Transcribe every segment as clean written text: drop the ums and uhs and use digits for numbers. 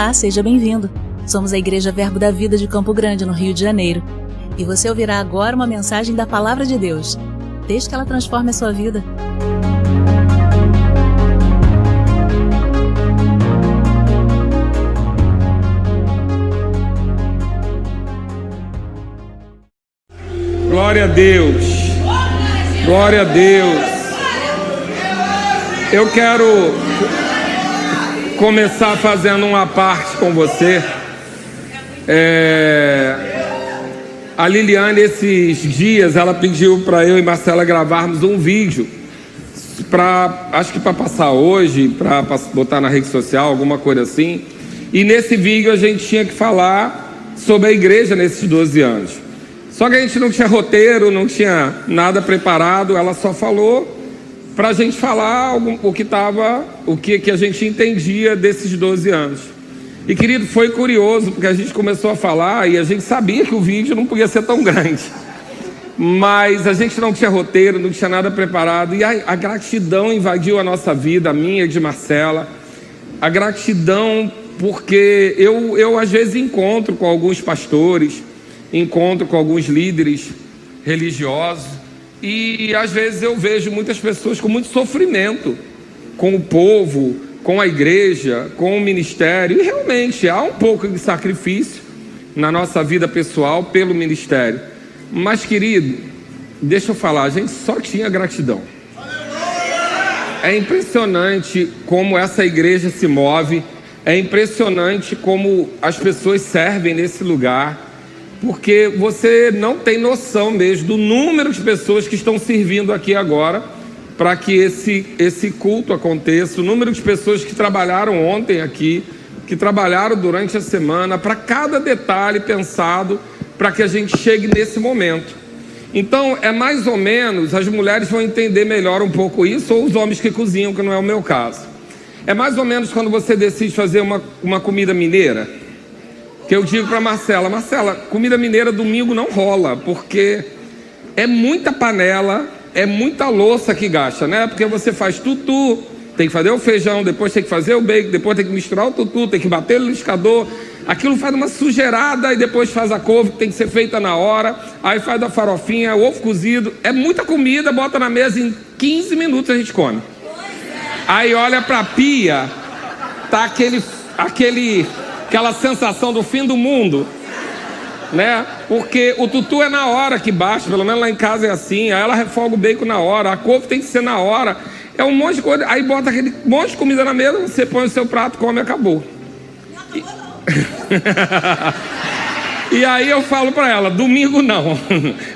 Olá, seja bem-vindo. Somos a Igreja Verbo da Vida de Campo Grande, no Rio de Janeiro. E você ouvirá agora uma mensagem da Palavra de Deus. Desde que ela transforme a sua vida. Glória a Deus. Glória a Deus. Eu quero começar fazendo uma parte com você. A Liliane, esses dias, ela pediu para eu e Marcela gravarmos um vídeo acho que para passar hoje, para botar na rede social, alguma coisa assim. E nesse vídeo a gente tinha que falar sobre a igreja nesses 12 anos. Só que a gente não tinha roteiro, não tinha nada preparado. Ela só falou para a gente falar o que a gente entendia desses 12 anos. E, querido, foi curioso, porque a gente começou a falar e a gente sabia que o vídeo não podia ser tão grande. Mas a gente não tinha roteiro, não tinha nada preparado. E a gratidão invadiu a nossa vida, a minha e de Marcela. A gratidão porque eu às vezes encontro com alguns pastores, encontro com alguns líderes religiosos. E às vezes eu vejo muitas pessoas com muito sofrimento com o povo, com a igreja, com o ministério. E realmente há um pouco de sacrifício na nossa vida pessoal pelo ministério. Mas, querido, deixa eu falar, a gente só tinha gratidão. É impressionante como essa igreja se move. É impressionante como as pessoas servem nesse lugar. Porque você não tem noção mesmo do número de pessoas que estão servindo aqui agora para que esse culto aconteça, o número de pessoas que trabalharam ontem aqui, que trabalharam durante a semana, para cada detalhe pensado para que a gente chegue nesse momento. Então, é mais ou menos, as mulheres vão entender melhor um pouco isso, ou os homens que cozinham, que não é o meu caso. É mais ou menos quando você decide fazer uma comida mineira, que eu digo para Marcela, comida mineira domingo não rola, porque é muita panela, é muita louça que gasta, né? Porque você faz tutu, tem que fazer o feijão, depois tem que fazer o bacon, depois tem que misturar o tutu, tem que bater no liquidificador, aquilo faz uma sujeirada, e depois faz a couve que tem que ser feita na hora, aí faz a farofinha, o ovo cozido, é muita comida, bota na mesa, em 15 minutos a gente come. Aí olha pra pia, tá aquela sensação do fim do mundo, né? Porque o tutu é na hora que baixa, pelo menos lá em casa é assim. Aí ela refoga o bacon na hora, a couve tem que ser na hora. É um monte de coisa. Aí bota aquele monte de comida na mesa, você põe o seu prato, come e acabou. E aí eu falo pra ela, domingo não,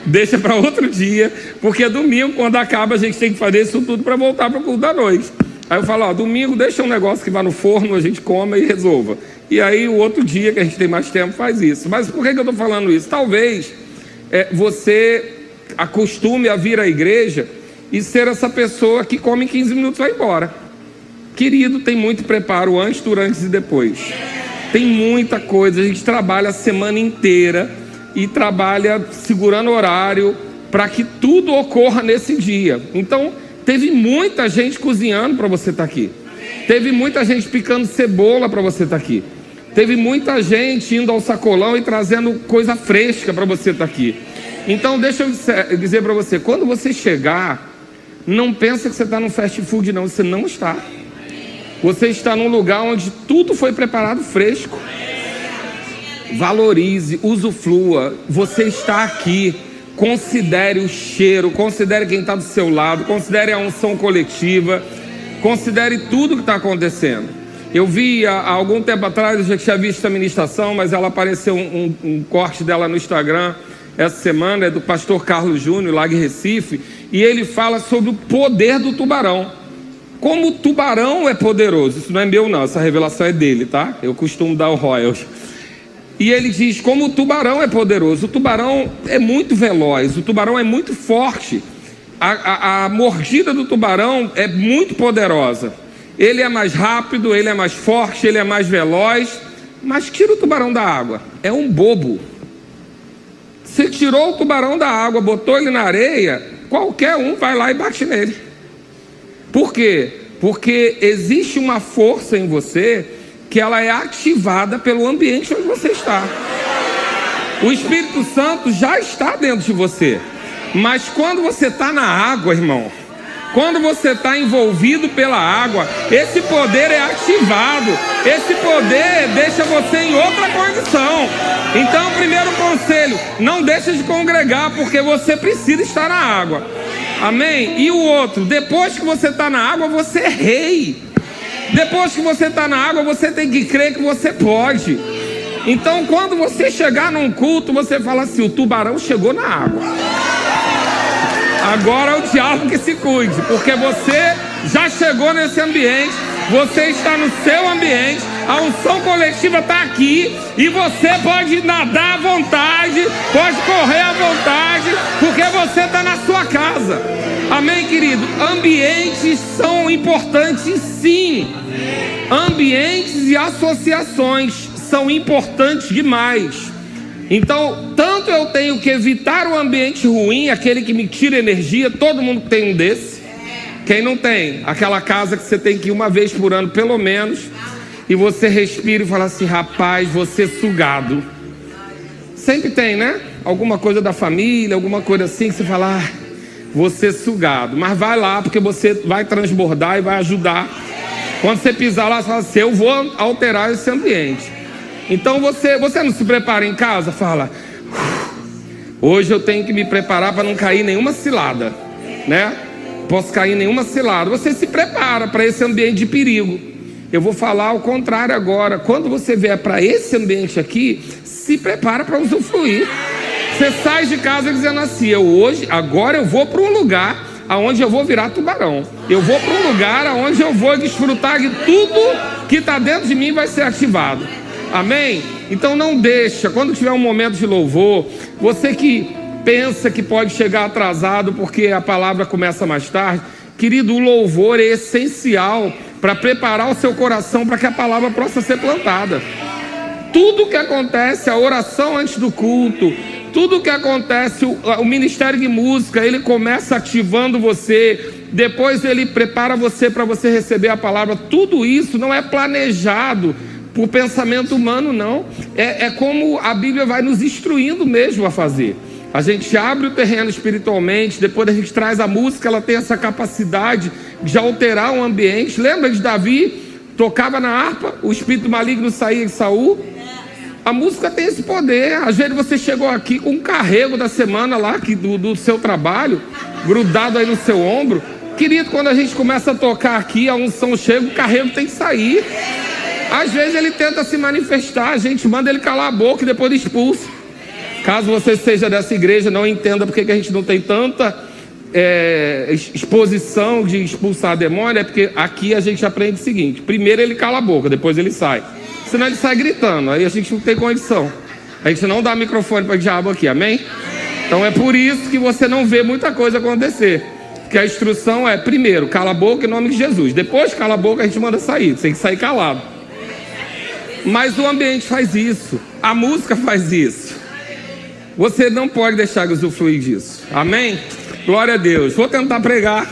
deixa pra outro dia, porque domingo, quando acaba, a gente tem que fazer isso tudo pra voltar pro culto da noite. Aí eu falo, domingo deixa um negócio que vá no forno, a gente come e resolva. E aí o outro dia que a gente tem mais tempo faz isso. Mas por que eu estou falando isso? Talvez você acostume a vir à igreja e ser essa pessoa que come em 15 minutos e vai embora. Querido, tem muito preparo antes, durante e depois. Tem muita coisa, a gente trabalha a semana inteira e trabalha segurando horário para que tudo ocorra nesse dia. Então, teve muita gente cozinhando para você estar aqui. Teve muita gente picando cebola para você estar aqui. Teve muita gente indo ao sacolão e trazendo coisa fresca para você estar aqui. Então deixa eu dizer para você, quando você chegar, não pensa que você está no fast food não, você não está. Você está num lugar onde tudo foi preparado fresco. Valorize, usufrua, você está aqui. Considere o cheiro, considere quem está do seu lado, considere a unção coletiva, considere tudo que está acontecendo. Eu vi há algum tempo atrás, eu já tinha visto a ministração, mas ela apareceu um corte dela no Instagram essa semana, é do pastor Carlos Júnior, lá em Recife, e ele fala sobre o poder do tubarão. Como o tubarão é poderoso, isso não é meu não, essa revelação é dele, tá? Eu costumo dar o royalties. E ele diz como o tubarão é poderoso. O tubarão é muito veloz, o tubarão é muito forte. A mordida do tubarão é muito poderosa. Ele é mais rápido, ele é mais forte, ele é mais veloz. Mas tira o tubarão da água, é um bobo. Você tirou o tubarão da água, botou ele na areia, qualquer um vai lá e bate nele. Por quê? Porque existe uma força em você que ela é ativada pelo ambiente onde você está. O Espírito Santo já está dentro de você. Mas quando você está na água, irmão, quando você está envolvido pela água, esse poder é ativado. Esse poder deixa você em outra condição. Então, primeiro conselho, não deixa de congregar, porque você precisa estar na água. Amém? E o outro, depois que você está na água, você é rei. Depois que você está na água, você tem que crer que você pode. Então, quando você chegar num culto, você fala assim: o tubarão chegou na água. Agora é o diabo que se cuide, porque você já chegou nesse ambiente, você está no seu ambiente, a unção coletiva está aqui, e você pode nadar à vontade, pode correr à vontade, porque você está na sua casa. Amém, querido? Ambientes são importantes, sim. Ambientes e associações são importantes demais. Então, tanto eu tenho que evitar o ambiente ruim, aquele que me tira energia. Todo mundo tem um desse. Quem não tem? Aquela casa que você tem que ir uma vez por ano, pelo menos, e você respira e fala assim: rapaz, você sugado. Sempre tem, né? Alguma coisa da família, alguma coisa assim, que você fala: ah, você sugado. Mas vai lá, porque você vai transbordar e vai ajudar. Quando você pisar lá, você fala assim: eu vou alterar esse ambiente. Então você não se prepara em casa? Fala: hoje eu tenho que me preparar para não cair nenhuma cilada, né? Posso cair em nenhuma cilada. Você se prepara para esse ambiente de perigo. Eu vou falar ao contrário agora. Quando você vier para esse ambiente aqui, se prepara para usufruir. Você sai de casa dizendo assim: agora eu vou para um lugar aonde eu vou virar tubarão. Eu vou para um lugar aonde eu vou desfrutar de tudo que está dentro de mim vai ser ativado. Amém? Então não deixa, quando tiver um momento de louvor, você que pensa que pode chegar atrasado porque a palavra começa mais tarde, querido, o louvor é essencial para preparar o seu coração para que a palavra possa ser plantada. Tudo que acontece, a oração antes do culto, tudo que acontece, o ministério de música, ele começa ativando você, depois ele prepara você para você receber a palavra. Tudo isso não é planejado por pensamento humano, não. É como a Bíblia vai nos instruindo mesmo a fazer. A gente abre o terreno espiritualmente, depois a gente traz a música, ela tem essa capacidade de alterar o ambiente. Lembra de Davi? Tocava na harpa, o espírito maligno saía de Saul. A música tem esse poder. Às vezes você chegou aqui com um carrego da semana lá, do seu trabalho, grudado aí no seu ombro. Querido, quando a gente começa a tocar aqui, a unção chega, o carrego tem que sair. Às vezes ele tenta se manifestar, a gente manda ele calar a boca e depois expulsa. Caso você seja dessa igreja, não entenda porque que a gente não tem tanta exposição de expulsar demônio, é porque aqui a gente aprende o seguinte: primeiro ele cala a boca, depois ele sai. Senão ele sai gritando, aí a gente não tem condição. A gente não dá microfone para o diabo aqui, amém? Então é por isso que você não vê muita coisa acontecer. Porque a instrução é: primeiro, cala a boca em nome de Jesus. Depois cala a boca, a gente manda sair. Você tem que sair calado. Mas o ambiente faz isso, a música faz isso. Você não pode deixar de usufruir disso. Amém? Glória a Deus. Vou tentar pregar.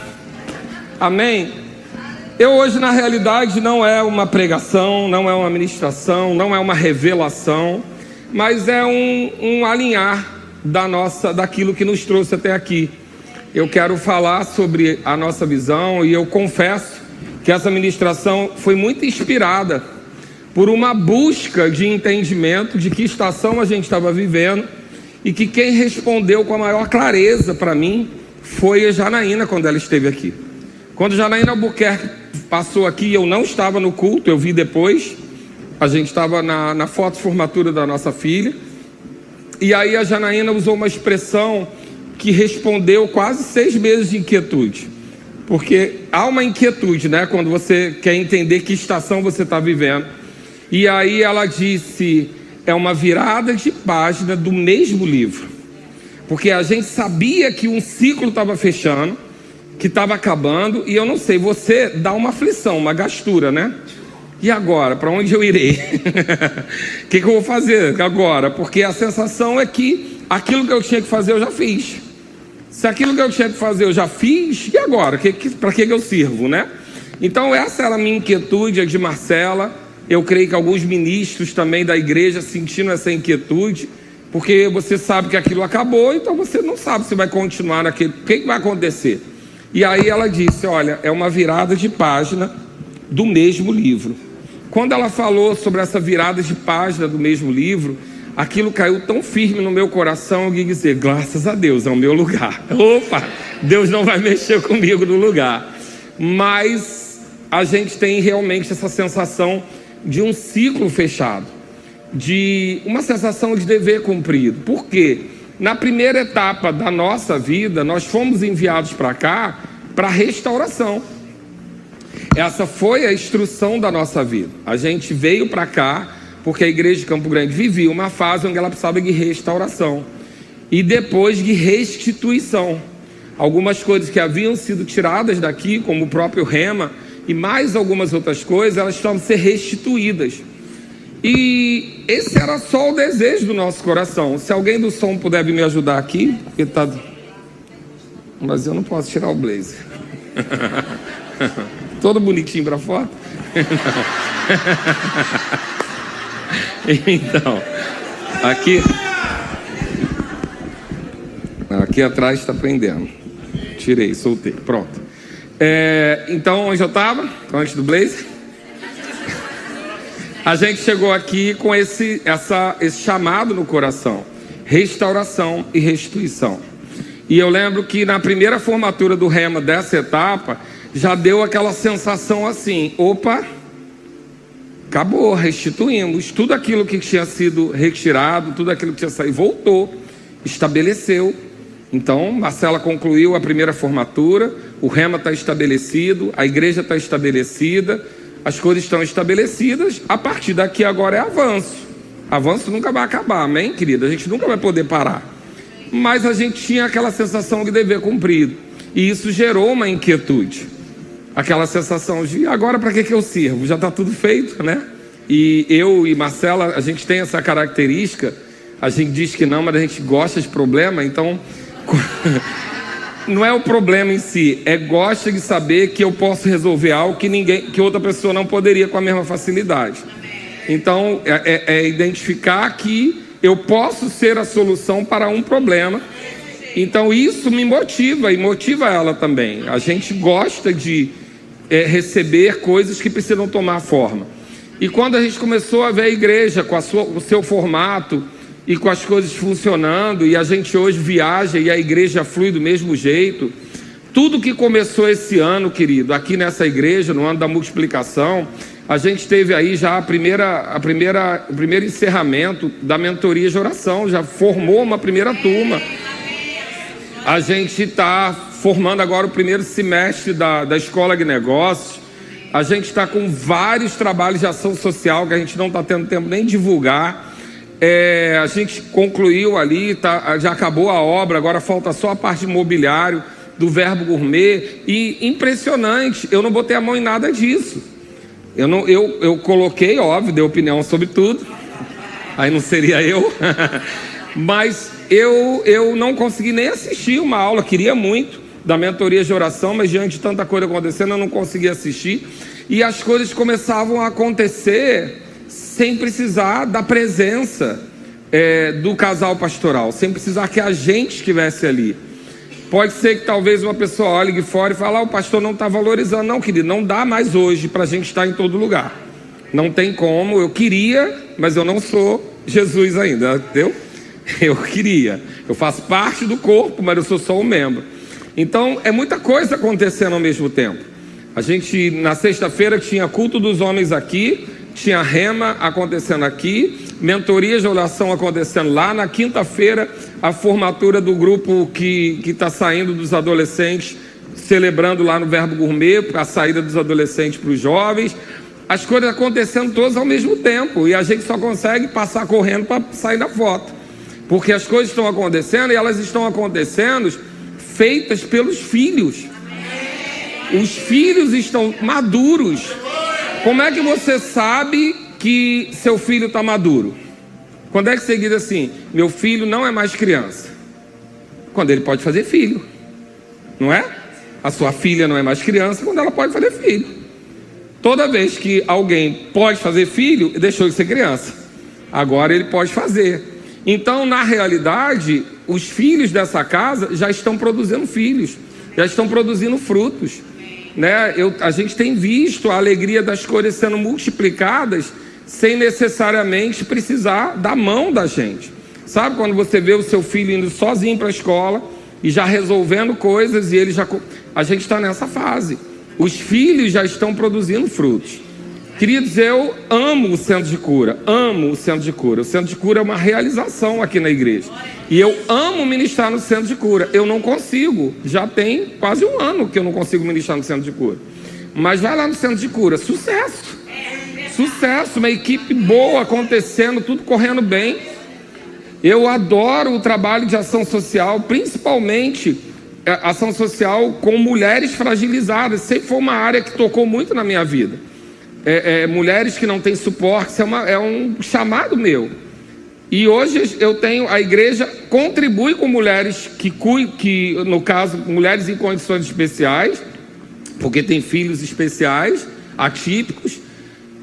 Amém? Eu hoje, na realidade, não é uma pregação, não é uma ministração, não é uma revelação, mas é um alinhar daquilo que nos trouxe até aqui. Eu quero falar sobre a nossa visão, e eu confesso que essa ministração foi muito inspirada por uma busca de entendimento de que estação a gente estava vivendo, e que quem respondeu com a maior clareza para mim foi a Janaína quando ela esteve aqui. Quando Janaína Albuquerque passou aqui, eu não estava no culto, eu vi depois. A gente estava na foto de formatura da nossa filha, e aí a Janaína usou uma expressão que respondeu quase 6 meses de inquietude, porque há uma inquietude, né, quando você quer entender que estação você está vivendo. E aí ela disse: é uma virada de página do mesmo livro, porque a gente sabia que um ciclo estava fechando, que estava acabando, e eu não sei, você dá uma aflição, uma gastura, né? E agora, para onde eu irei? O que eu vou fazer agora? Porque a sensação é que aquilo que eu tinha que fazer eu já fiz. Se aquilo que eu tinha que fazer eu já fiz, e agora? Para que eu sirvo, né? Então essa era a minha inquietude, a de Marcela. Eu creio que alguns ministros também da igreja sentindo essa inquietude, porque você sabe que aquilo acabou, então você não sabe se vai continuar naquele. O que vai acontecer? E aí ela disse: olha, é uma virada de página do mesmo livro. Quando ela falou sobre essa virada de página do mesmo livro, aquilo caiu tão firme no meu coração, eu ia dizer: graças a Deus, é o meu lugar. Opa, Deus não vai mexer comigo no lugar. Mas a gente tem realmente essa sensação de um ciclo fechado, de uma sensação de dever cumprido. Por quê? Na primeira etapa da nossa vida, nós fomos enviados para cá para restauração. Essa foi a instrução da nossa vida. A gente veio para cá porque a igreja de Campo Grande vivia uma fase onde ela precisava de restauração e depois de restituição. Algumas coisas que haviam sido tiradas daqui, como o próprio rema e mais algumas outras coisas, elas precisam ser restituídas. E esse era só o desejo do nosso coração. Se alguém do som puder me ajudar aqui, porque tá... Mas eu não posso tirar o blazer. Todo bonitinho para foto? Então, aqui atrás está prendendo. Tirei, soltei, pronto. Então, onde eu estava? Antes do blazer? A gente chegou aqui com esse chamado no coração: restauração e restituição. E eu lembro que na primeira formatura do rema dessa etapa, já deu aquela sensação assim: opa, acabou, restituímos. Tudo aquilo que tinha sido retirado, tudo aquilo que tinha saído, voltou, estabeleceu. Então, Marcela concluiu a primeira formatura, o rema está estabelecido, a igreja está estabelecida, as coisas estão estabelecidas. A partir daqui agora é avanço. Avanço nunca vai acabar, amém, querida? A gente nunca vai poder parar. Mas a gente tinha aquela sensação de dever cumprido. E isso gerou uma inquietude. Aquela sensação de: agora para que eu sirvo? Já está tudo feito, né? E eu e Marcela, a gente tem essa característica. A gente diz que não, mas a gente gosta de problema. Então, não é o problema em si, é gosta de saber que eu posso resolver algo que outra pessoa não poderia com a mesma facilidade. Então, é identificar que eu posso ser a solução para um problema. Então isso me motiva e motiva ela também. A gente gosta de receber coisas que precisam tomar forma. E quando a gente começou a ver a igreja com o seu formato e com as coisas funcionando, e a gente hoje viaja e a igreja flui do mesmo jeito, tudo que começou esse ano, querido, aqui nessa igreja, no ano da multiplicação, a gente teve aí já o primeiro encerramento da mentoria de oração, já formou uma primeira turma. A gente está formando agora o primeiro semestre da Escola de Negócios. A gente está com vários trabalhos de ação social que a gente não está tendo tempo nem de divulgar. A gente concluiu ali, já acabou a obra, agora falta só a parte de mobiliário do Verbo Gourmet. E impressionante, eu não botei a mão em nada disso. Eu coloquei, óbvio, dei opinião sobre tudo. Aí não seria eu. Mas eu não consegui nem assistir uma aula. Queria muito da mentoria de oração, mas diante de tanta coisa acontecendo, eu não consegui assistir. E as coisas começavam a acontecer sem precisar da presença do casal pastoral, sem precisar que a gente estivesse ali. Pode ser que talvez uma pessoa olhe de fora e fale: o pastor não está valorizando. Não, querido, não dá mais hoje para a gente estar em todo lugar. Não tem como. Eu queria, mas eu não sou Jesus ainda, entendeu? Eu queria. Eu faço parte do corpo, mas eu sou só um membro. Então, é muita coisa acontecendo ao mesmo tempo. A gente, na sexta-feira, tinha culto dos homens aqui, tinha rema acontecendo aqui, mentoria de oração acontecendo lá. Na quinta-feira, a formatura do grupo que está saindo dos adolescentes, celebrando lá no Verbo Gourmet, a saída dos adolescentes para os jovens. As coisas acontecendo todas ao mesmo tempo, e a gente só consegue passar correndo para sair da foto, porque as coisas estão acontecendo, e elas estão acontecendo feitas pelos filhos. Os filhos estão maduros. Como é que você sabe que seu filho está maduro? Quando é que você diz assim: meu filho não é mais criança? Quando ele pode fazer filho, não é? A sua filha não é mais criança quando ela pode fazer filho. Toda vez que alguém pode fazer filho, deixou de ser criança. Agora ele pode fazer. Então, na realidade, os filhos dessa casa já estão produzindo filhos, já estão produzindo frutos, né? A gente tem visto a alegria das coisas sendo multiplicadas sem necessariamente precisar da mão da gente. Sabe quando você vê o seu filho indo sozinho para a escola e já resolvendo coisas, e ele já... A gente está nessa fase. Os filhos já estão produzindo frutos. Queridos, eu amo o centro de cura, amo o centro de cura. O centro de cura é uma realização aqui na igreja. E eu amo ministrar no centro de cura. Eu não consigo, já tem quase um ano que eu não consigo ministrar no centro de cura. Mas vai lá no centro de cura, sucesso. Sucesso, uma equipe boa acontecendo, tudo correndo bem. Eu adoro o trabalho de ação social, principalmente ação social com mulheres fragilizadas. Sempre foi uma área que tocou muito na minha vida. Mulheres que não têm suporte, isso é um chamado meu. E hoje eu tenho, a igreja contribui com mulheres que no caso, mulheres em condições especiais, porque tem filhos especiais, atípicos,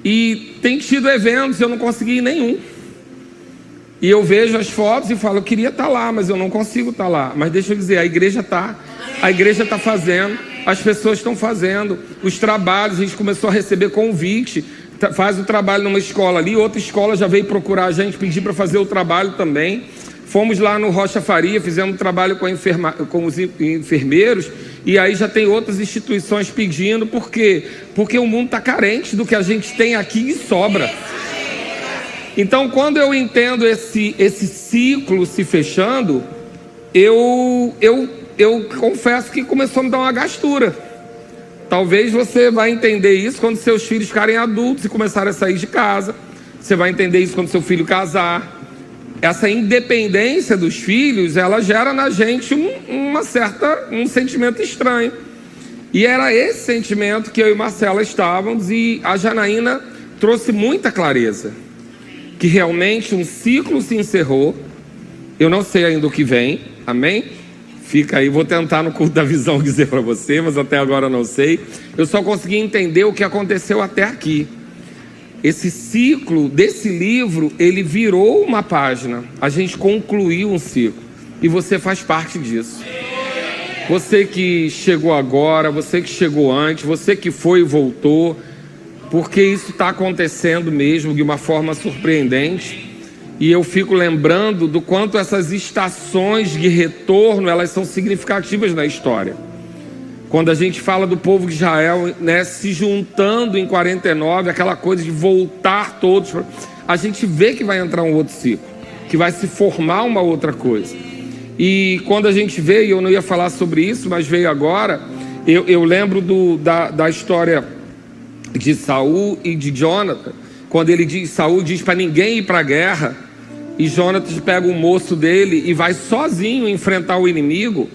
e tem tido eventos, eu não consegui ir nenhum. E eu vejo as fotos e falo, eu queria estar lá, mas eu não consigo estar lá. Mas deixa eu dizer, a igreja está fazendo, as pessoas estão fazendo, os trabalhos, a gente começou a receber convite, faz o trabalho numa escola ali, outra escola já veio procurar a gente, pedir para fazer o trabalho também. Fomos lá no Rocha Faria, fizemos um trabalho com os enfermeiros, e aí já tem outras instituições pedindo. Por quê? Porque o mundo está carente do que a gente tem aqui e sobra. Então, quando eu entendo esse ciclo se fechando, eu confesso que começou a me dar uma gastura. Talvez você vai entender isso quando seus filhos ficarem adultos e começarem a sair de casa. Você vai entender isso quando seu filho casar. Essa independência dos filhos, ela gera na gente um sentimento estranho. E era esse sentimento que eu e Marcela estávamos, e a Janaína trouxe muita clareza. Que realmente um ciclo se encerrou. Eu não sei ainda o que vem, amém? Fica aí, vou tentar no culto da visão dizer para você, mas até agora eu não sei. Eu só consegui entender o que aconteceu até aqui. Esse ciclo desse livro, ele virou uma página. A gente concluiu um ciclo. E você faz parte disso. Você que chegou agora, você que chegou antes, você que foi e voltou, porque isso está acontecendo mesmo de uma forma surpreendente. E eu fico lembrando do quanto essas estações de retorno, elas são significativas na história. Quando a gente fala do povo de Israel, né, se juntando em 49, aquela coisa de voltar todos, a gente vê que vai entrar um outro ciclo, que vai se formar uma outra coisa. E quando a gente vê, e eu não ia falar sobre isso, mas veio agora, eu lembro da história de Saul e de Jonathan, quando Saul diz para ninguém ir para a guerra, e Jonathan pega o moço dele e vai sozinho enfrentar o inimigo.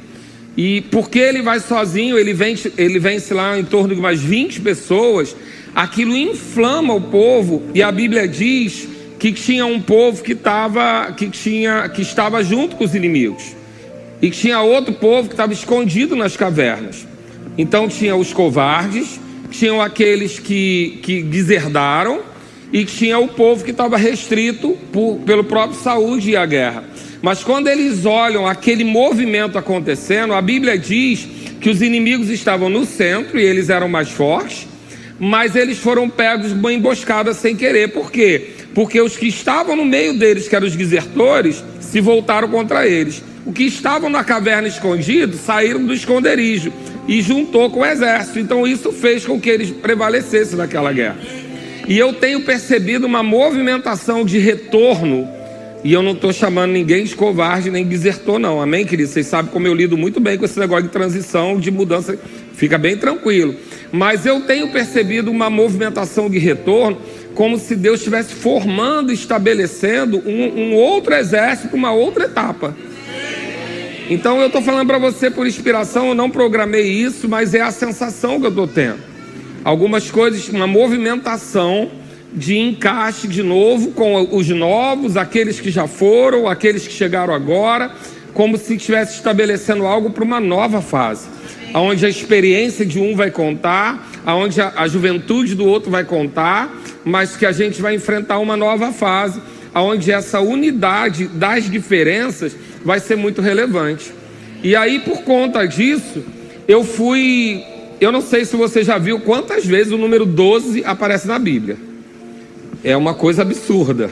E porque ele vai sozinho, ele vence lá em torno de umas 20 pessoas, aquilo inflama o povo, e a Bíblia diz que tinha um povo que estava junto com os inimigos, e que tinha outro povo que estava escondido nas cavernas. Então tinha os covardes, tinham aqueles que deserdaram, e tinha o povo que estava restrito pelo próprio Saul de ir à guerra. Mas quando eles olham aquele movimento acontecendo, a Bíblia diz que os inimigos estavam no centro e eles eram mais fortes, mas eles foram pegos numa emboscada sem querer. Por quê? Porque os que estavam no meio deles, que eram os desertores, se voltaram contra eles. Os que estavam na caverna escondidos saíram do esconderijo e juntou com o exército. Então isso fez com que eles prevalecessem naquela guerra. E eu tenho percebido uma movimentação de retorno. E eu não estou chamando ninguém de covarde nem desertor não, amém, querido? Vocês sabem como eu lido muito bem com esse negócio de transição, de mudança, fica bem tranquilo. Mas eu tenho percebido uma movimentação de retorno, como se Deus estivesse formando, estabelecendo um outro exército, uma outra etapa. Então eu estou falando para você por inspiração, eu não programei isso, mas é a sensação que eu estou tendo. Algumas coisas, uma movimentação de encaixe de novo com os novos, aqueles que já foram, aqueles que chegaram agora, como se estivesse estabelecendo algo para uma nova fase, onde a experiência de um vai contar, onde a juventude do outro vai contar, mas que a gente vai enfrentar uma nova fase, onde essa unidade das diferenças vai ser muito relevante. E aí, por conta disso, eu não sei se você já viu quantas vezes o número 12 aparece na Bíblia. É uma coisa absurda,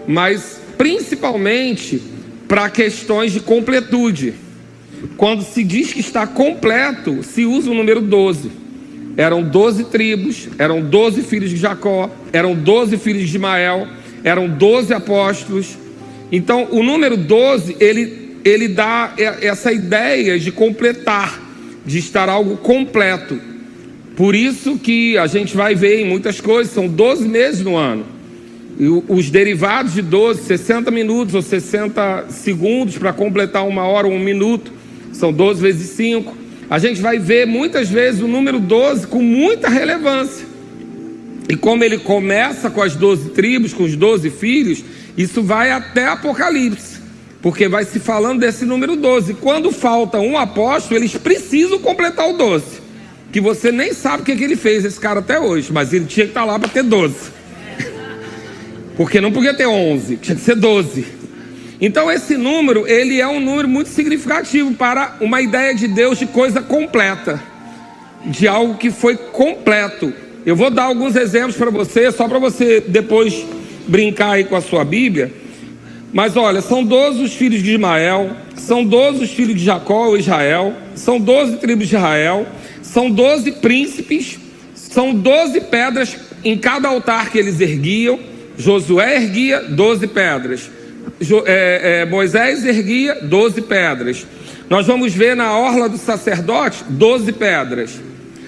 mas principalmente para questões de completude. Quando se diz que está completo, se usa o número 12. Eram 12 tribos, eram 12 filhos de Jacó, eram 12 filhos de Ismael, eram 12 apóstolos. Então, o número 12, ele dá essa ideia de completar, de estar algo completo. Por isso que a gente vai ver em muitas coisas, são 12 meses no ano. E os derivados de 12, 60 minutos ou 60 segundos para completar 1 hora ou 1 minuto, são 12 vezes 5. A gente vai ver muitas vezes o número 12 com muita relevância. E como ele começa com as 12 tribos, com os 12 filhos, isso vai até Apocalipse, porque vai se falando desse número 12. Quando falta um apóstolo, eles precisam completar o 12, que você nem sabe o que ele fez, esse cara, até hoje, mas ele tinha que estar lá para ter 12, porque não podia ter 11, tinha que ser 12. Então esse número, ele é um número muito significativo para uma ideia de Deus de coisa completa, de algo que foi completo. Eu vou dar alguns exemplos para você, só para você depois brincar aí com a sua Bíblia. Mas olha, são 12 os filhos de Ismael, são 12 os filhos de Jacó ou Israel, são 12 tribos de Israel, são 12 príncipes, são 12 pedras em cada altar que eles erguiam. Josué erguia 12 pedras, Moisés erguia 12 pedras. Nós vamos ver na orla do sacerdote 12 pedras.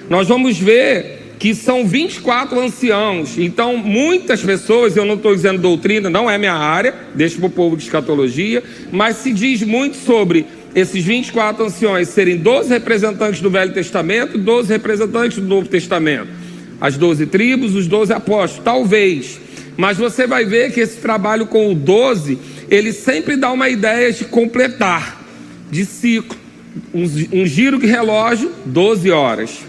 Nós vamos ver que são 24 anciãos. Então muitas pessoas, eu não estou dizendo doutrina, não é minha área, deixa para o povo de escatologia, mas se diz muito sobre esses 24 anciões serem 12 representantes do Velho Testamento, 12 representantes do Novo Testamento, as 12 tribos, os 12 apóstolos, talvez. Mas você vai ver que esse trabalho com o 12, ele sempre dá uma ideia de completar, de ciclo. Um giro de relógio, 12 horas.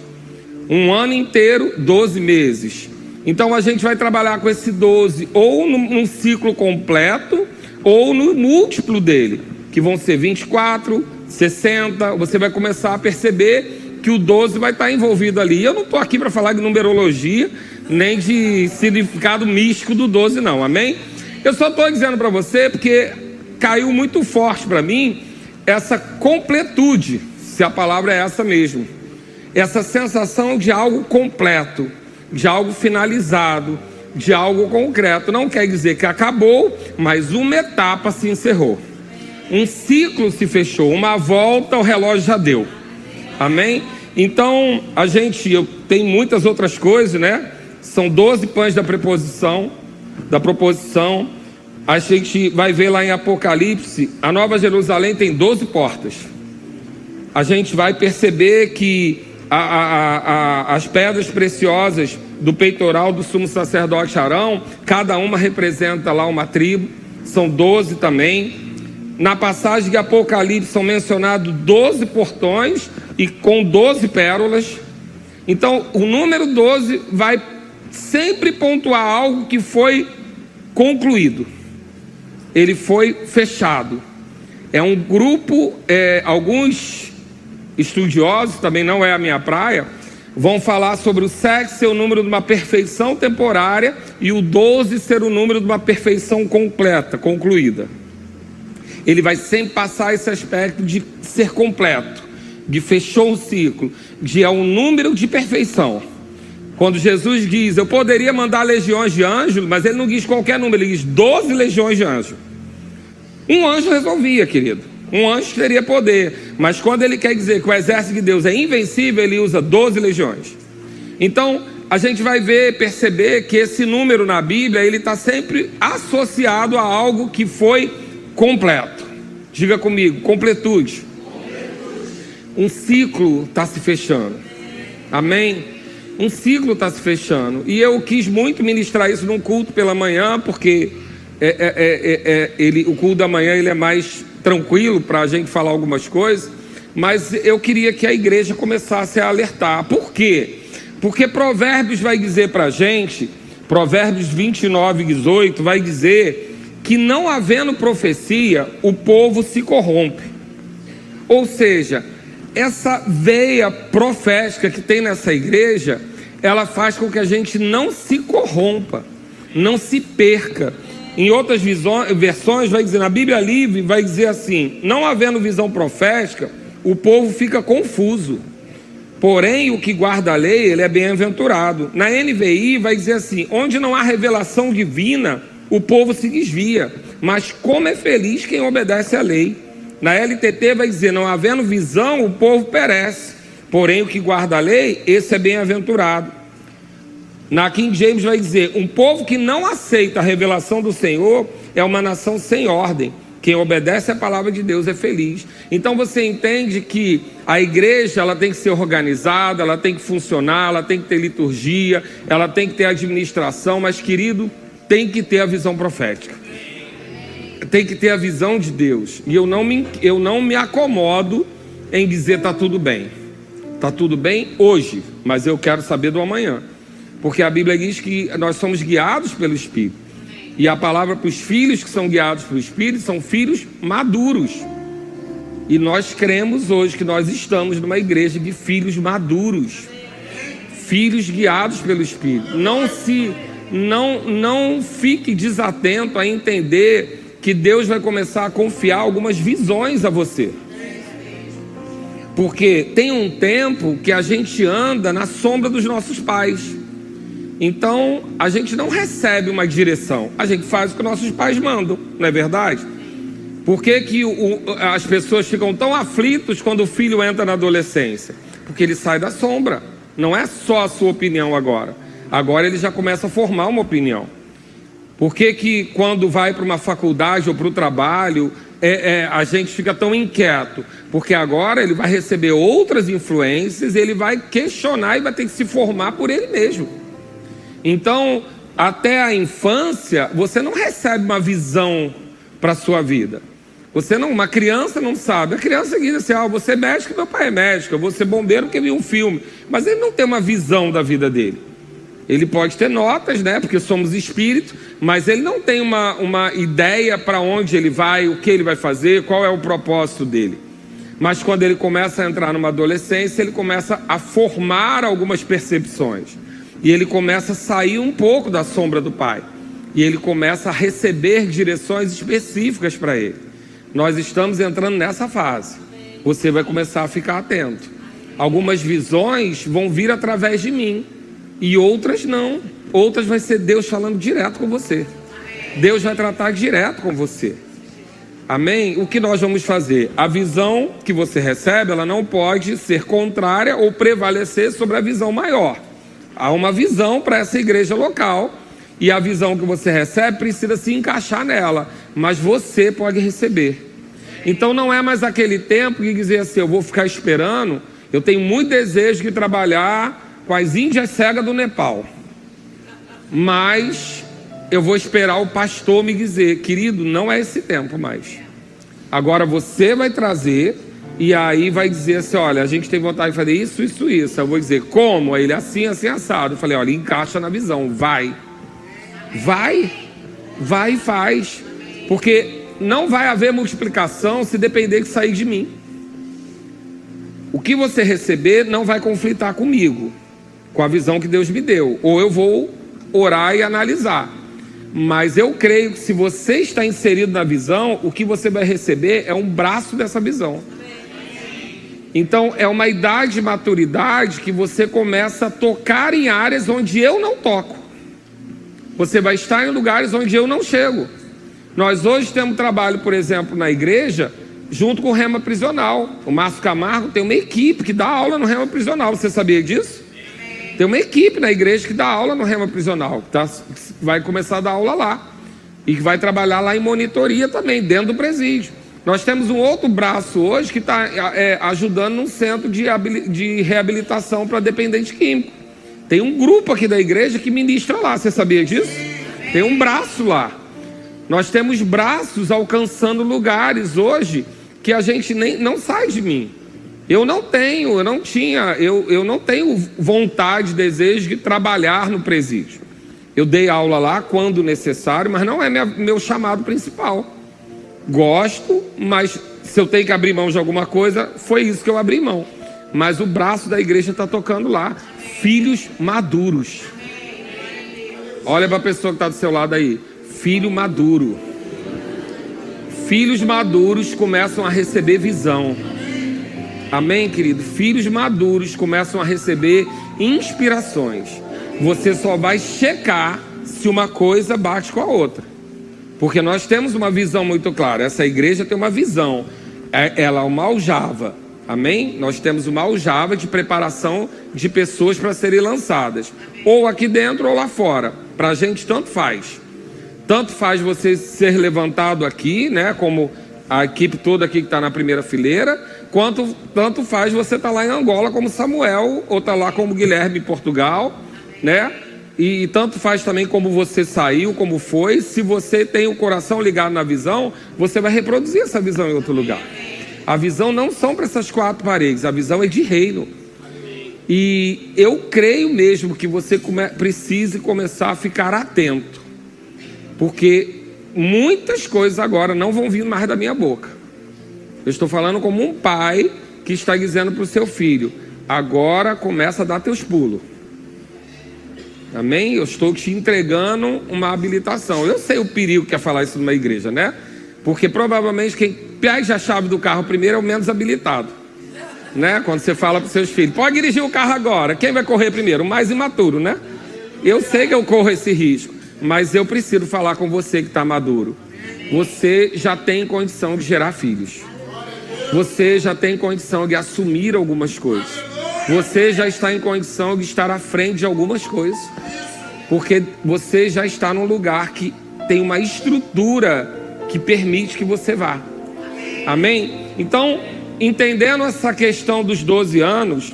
Um ano inteiro, 12 meses. Então a gente vai trabalhar com esse 12 ou num ciclo completo ou no múltiplo dele, que vão ser 24, 60. Você vai começar a perceber que o 12 vai estar envolvido ali. Eu não estou aqui para falar de numerologia, nem de significado místico do 12 não, amém? Eu só estou dizendo para você porque caiu muito forte para mim essa completude, se a palavra é essa mesmo. Essa sensação de algo completo, de algo finalizado, de algo concreto. Não quer dizer que acabou, mas uma etapa se encerrou. Um ciclo se fechou, uma volta o relógio já deu. Amém? Então, eu tenho muitas outras coisas, né? São 12 pães da proposição. A gente vai ver lá em Apocalipse, a Nova Jerusalém tem 12 portas. A gente vai perceber que as pedras preciosas do peitoral do sumo sacerdote Arão, cada uma representa lá uma tribo, são 12 também. Na passagem de Apocalipse são mencionados 12 portões e com 12 pérolas. Então o número 12 vai sempre pontuar algo que foi concluído, ele foi fechado. É um grupo, alguns estudiosos, também não é a minha praia, vão falar sobre o 7 ser o número de uma perfeição temporária e o 12 ser o número de uma perfeição completa, concluída. Ele vai sempre passar esse aspecto de ser completo, de fechou o ciclo, de é um número de perfeição. Quando Jesus diz, eu poderia mandar legiões de anjos, mas ele não diz qualquer número, ele diz 12 legiões de anjos. Um anjo resolvia, querido. Um anjo teria poder, mas quando ele quer dizer que o exército de Deus é invencível, ele usa 12 legiões. Então, a gente vai perceber que esse número na Bíblia, ele está sempre associado a algo que foi completo. Diga comigo, completude. Um ciclo está se fechando. Amém? Um ciclo está se fechando. E eu quis muito ministrar isso num culto pela manhã, porque o culto da manhã ele é mais tranquilo para a gente falar algumas coisas, mas eu queria que a igreja começasse a alertar. Por quê? Porque Provérbios vai dizer para a gente, Provérbios 29:18 vai dizer que não havendo profecia, o povo se corrompe. Ou seja, essa veia profética que tem nessa igreja, ela faz com que a gente não se corrompa, não se perca. Em outras versões vai dizer, na Bíblia Livre vai dizer assim, não havendo visão profética, o povo fica confuso. Porém, o que guarda a lei, ele é bem-aventurado. Na NVI vai dizer assim, onde não há revelação divina, o povo se desvia. Mas como é feliz quem obedece à lei. Na LTT vai dizer, não havendo visão, o povo perece. Porém, o que guarda a lei, esse é bem-aventurado. Na King James vai dizer, um povo que não aceita a revelação do Senhor é uma nação sem ordem. Quem obedece à palavra de Deus é feliz. Então você entende que a igreja ela tem que ser organizada, ela tem que funcionar, ela tem que ter liturgia, ela tem que ter administração, mas querido, tem que ter a visão profética. Tem que ter a visão de Deus. E eu não me acomodo em dizer está tudo bem. Está tudo bem hoje, mas eu quero saber do amanhã. Porque a Bíblia diz que nós somos guiados pelo Espírito. E a palavra para os filhos que são guiados pelo Espírito são filhos maduros. E nós cremos hoje que nós estamos numa igreja de filhos maduros. Filhos guiados pelo Espírito. Não fique desatento a entender que Deus vai começar a confiar algumas visões a você. Porque tem um tempo que a gente anda na sombra dos nossos pais. Então, a gente não recebe uma direção, a gente faz o que nossos pais mandam, não é verdade? Por que as pessoas ficam tão aflitos quando o filho entra na adolescência? Porque ele sai da sombra, não é só a sua opinião agora. Agora ele já começa a formar uma opinião. Por que quando vai para uma faculdade ou para o trabalho, a gente fica tão inquieto? Porque agora ele vai receber outras influências, ele vai questionar e vai ter que se formar por ele mesmo. Então, até a infância, você não recebe uma visão para a sua vida. Uma criança não sabe. A criança diz assim, você é médico, meu pai é médico. Eu vou ser bombeiro porque viu um filme. Mas ele não tem uma visão da vida dele. Ele pode ter notas, né? Porque somos espíritos. Mas ele não tem uma ideia para onde ele vai, o que ele vai fazer, qual é o propósito dele. Mas quando ele começa a entrar numa adolescência, ele começa a formar algumas percepções. E ele começa a sair um pouco da sombra do pai. E ele começa a receber direções específicas para ele. Nós estamos entrando nessa fase. Você vai começar a ficar atento. Algumas visões vão vir através de mim. E outras não. Outras vai ser Deus falando direto com você. Deus vai tratar direto com você. Amém? O que nós vamos fazer? A visão que você recebe, ela não pode ser contrária ou prevalecer sobre a visão maior. Há uma visão para essa igreja local e a visão que você recebe precisa se encaixar nela, mas você pode receber. Então não é mais aquele tempo de dizer assim, eu vou ficar esperando, eu tenho muito desejo de trabalhar com as índias cegas do Nepal, mas eu vou esperar o pastor me dizer, querido, não é esse tempo mais. Agora você vai trazer... E aí vai dizer assim, olha, a gente tem vontade de fazer isso, isso, isso. Eu vou dizer, como? Aí ele assim, assim, assado. Eu falei, olha, encaixa na visão, vai e faz. Porque não vai haver multiplicação se depender de sair de mim. O que você receber não vai conflitar comigo, com a visão que Deus me deu. Ou eu vou orar e analisar. Mas eu creio que se você está inserido na visão, o que você vai receber é um braço dessa visão. Então é uma idade de maturidade que você começa a tocar em áreas onde eu não toco. Você vai estar em lugares onde eu não chego. Nós hoje temos trabalho, por exemplo, na igreja, junto com o Rema Prisional. O Márcio Camargo tem uma equipe que dá aula no Rema Prisional. Você sabia disso? Tem uma equipe na igreja que dá aula no Rema Prisional, que vai começar a dar aula lá. E que vai trabalhar lá em monitoria também, dentro do presídio. Nós temos um outro braço hoje que está ajudando num centro de reabilitação para dependente químico. Tem um grupo aqui da igreja que ministra lá, você sabia disso? Tem um braço lá. Nós temos braços alcançando lugares hoje que a gente não sai de mim. Eu não tenho vontade, desejo de trabalhar no presídio. Eu dei aula lá quando necessário, mas não é meu chamado principal. Gosto, mas se eu tenho que abrir mão de alguma coisa, foi isso que eu abri mão. Mas o braço da igreja está tocando lá. Filhos maduros. Olha para a pessoa que está do seu lado aí. Filho maduro. Filhos maduros começam a receber visão. Amém, querido? Filhos maduros começam a receber inspirações. Você só vai checar se uma coisa bate com a outra. Porque nós temos uma visão muito clara. Essa igreja tem uma visão. Ela é uma aljava. Amém? Nós temos uma aljava de preparação de pessoas para serem lançadas. Ou aqui dentro ou lá fora. Para a gente tanto faz. Tanto faz você ser levantado aqui, né? Como a equipe toda aqui que está na primeira fileira. Tanto faz você estar lá em Angola como Samuel. Ou estar lá como Guilherme em Portugal, né? E tanto faz também como você saiu, como foi. Se você tem o coração ligado na visão, você vai reproduzir essa visão em outro lugar. A visão não são para essas quatro paredes, a visão é de reino. E eu creio mesmo que você precise começar a ficar atento. Porque muitas coisas agora não vão vir mais da minha boca. Eu estou falando como um pai que está dizendo para o seu filho: agora começa a dar teus pulos. Amém? Eu estou te entregando uma habilitação. Eu sei o perigo que é falar isso numa igreja, né? Porque provavelmente quem pede a chave do carro primeiro é o menos habilitado, né? Quando você fala para os seus filhos: pode dirigir o carro agora. Quem vai correr primeiro? O mais imaturo, né? Eu sei que eu corro esse risco, mas eu preciso falar com você que está maduro. Você já tem condição de gerar filhos. Você já tem condição de assumir algumas coisas. Você já está em condição de estar à frente de algumas coisas. Porque você já está num lugar que tem uma estrutura que permite que você vá. Amém? Então, entendendo essa questão dos 12 anos,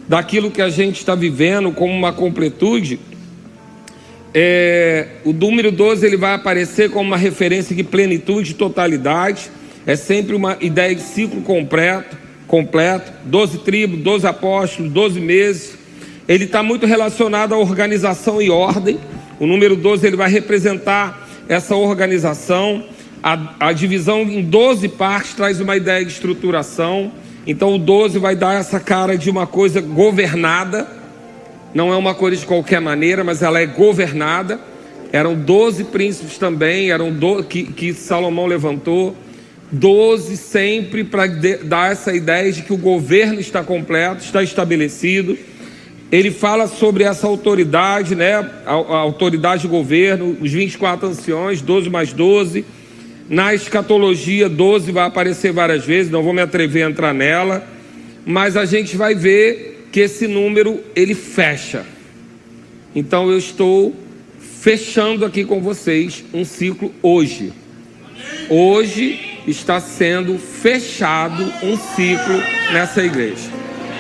daquilo que a gente está vivendo como uma completude, o número 12 ele vai aparecer como uma referência de plenitude e totalidade. É sempre uma ideia de ciclo completo. 12 tribos, 12 apóstolos, 12 meses. Ele está muito relacionado à organização e ordem. O número 12 ele vai representar essa organização. A divisão em 12 partes traz uma ideia de estruturação. Então o 12 vai dar essa cara de uma coisa governada. Não é uma coisa de qualquer maneira, mas ela é governada. Eram 12 príncipes também, que Salomão levantou. 12 sempre para dar essa ideia de que o governo está completo, está estabelecido. Ele fala sobre essa autoridade, né? A autoridade de governo, os 24 anciões, 12 mais 12. Na escatologia, 12 vai aparecer várias vezes, não vou me atrever a entrar nela. Mas a gente vai ver que esse número, ele fecha. Então eu estou fechando aqui com vocês um ciclo hoje. Hoje está sendo fechado um ciclo nessa igreja.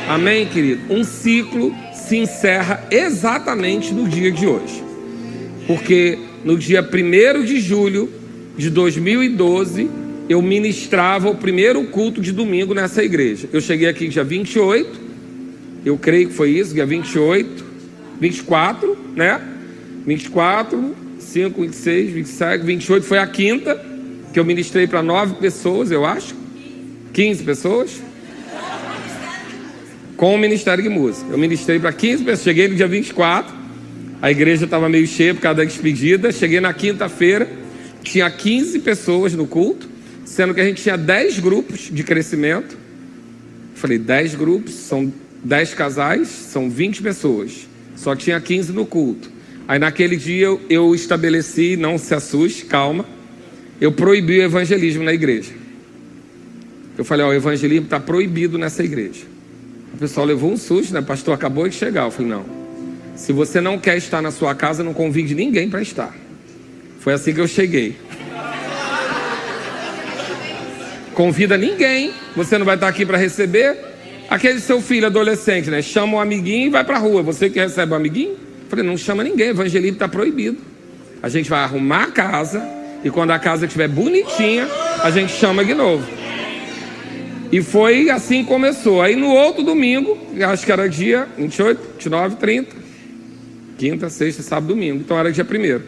Amém, querido? Um ciclo se encerra exatamente no dia de hoje. Porque no dia 1º de julho de 2012, eu ministrava o primeiro culto de domingo nessa igreja. Eu cheguei aqui dia 28, eu creio que foi isso, dia 24, né? 24, 5, 26, 27, 28 foi a quinta, que eu ministrei para 9 pessoas, eu acho. 15 pessoas. Com o Ministério de Música. Eu ministrei para 15 pessoas. Cheguei no dia 24. A igreja estava meio cheia por causa da despedida. Cheguei na quinta-feira. Tinha 15 pessoas no culto. Sendo que a gente tinha 10 grupos de crescimento. Falei, 10 grupos, são 10 casais, são 20 pessoas. Só tinha 15 no culto. Aí naquele dia eu estabeleci, não se assuste, calma. Eu proibi o evangelismo na igreja. Eu falei, o evangelismo está proibido nessa igreja. O pessoal levou um susto, né? Pastor, acabou de chegar. Eu falei, não. Se você não quer estar na sua casa, não convide ninguém para estar. Foi assim que eu cheguei. Convida ninguém. Você não vai estar aqui para receber. Aquele seu filho adolescente, né? Chama um amiguinho e vai para a rua. Você que recebe um amiguinho? Eu falei, não chama ninguém. O evangelismo está proibido. A gente vai arrumar a casa. E quando a casa estiver bonitinha, a gente chama de novo. E foi assim que começou. Aí no outro domingo, acho que era dia 28, 29, 30. Quinta, sexta, sábado, domingo. Então era dia 1º.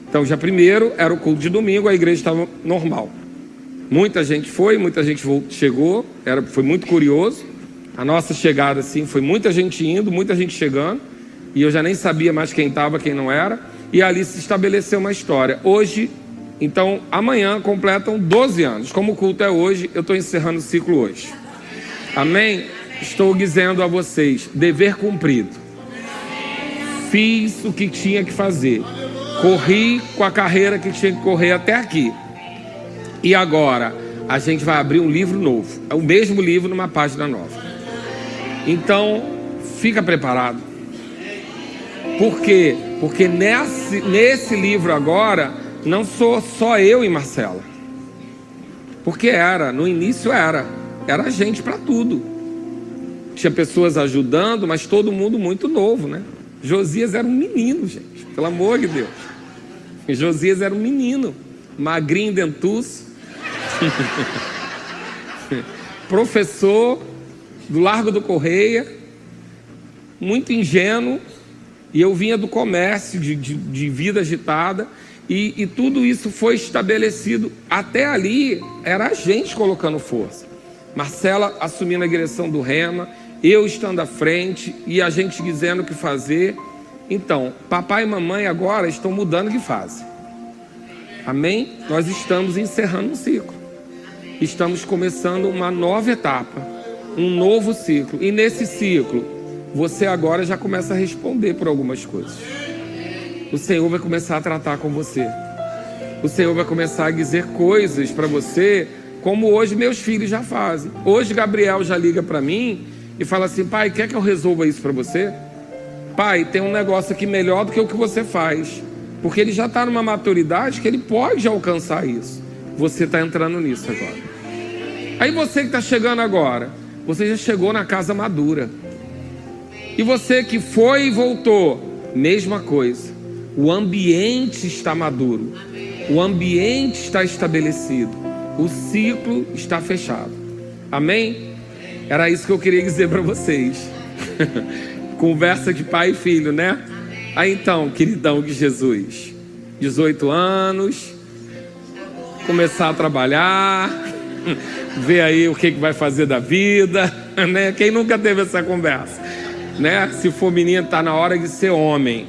Então dia 1º era o culto de domingo, a igreja estava normal. Muita gente foi, muita gente chegou. Foi muito curioso. A nossa chegada assim, foi muita gente indo, muita gente chegando. E eu já nem sabia mais quem estava, quem não era. E ali se estabeleceu uma história. Hoje, então, amanhã completam 12 anos. Como o culto é hoje, eu estou encerrando o ciclo hoje. Amém? Estou dizendo a vocês, dever cumprido. Fiz o que tinha que fazer. Corri com a carreira que tinha que correr até aqui. E agora, a gente vai abrir um livro novo. É o mesmo livro numa página nova. Então, fica preparado. Por quê? Porque nesse livro agora, não sou só eu e Marcela. Porque no início era gente para tudo. Tinha pessoas ajudando, mas todo mundo muito novo, né? Josias era um menino, gente, pelo amor de Deus. Josias era um menino, magrinho, dentuço. Professor do Largo do Correia, muito ingênuo. E eu vinha do comércio, de vida agitada, e tudo isso foi estabelecido. Até ali, era a gente colocando força. Marcela assumindo a direção do Rema, eu estando à frente, e a gente dizendo o que fazer. Então, papai e mamãe agora estão mudando de fase. Amém? Nós estamos encerrando um ciclo. Estamos começando uma nova etapa, um novo ciclo. E nesse ciclo, você agora já começa a responder por algumas coisas. O Senhor vai começar a tratar com você. O Senhor vai começar a dizer coisas para você, como hoje meus filhos já fazem. Hoje Gabriel já liga para mim e fala assim: pai, quer que eu resolva isso para você? Pai, tem um negócio aqui melhor do que o que você faz. Porque ele já está numa maturidade que ele pode alcançar isso. Você está entrando nisso agora. Aí você que está chegando agora, você já chegou na casa madura. E você que foi e voltou, mesma coisa. O ambiente está maduro. O ambiente está estabelecido. O ciclo está fechado. Amém? Era isso que eu queria dizer para vocês. Conversa de pai e filho, né? Aí então, queridão de Jesus, 18 anos, começar a trabalhar, ver aí o que vai fazer da vida, né? Quem nunca teve essa conversa? Né? Se for menino, tá na hora de ser homem.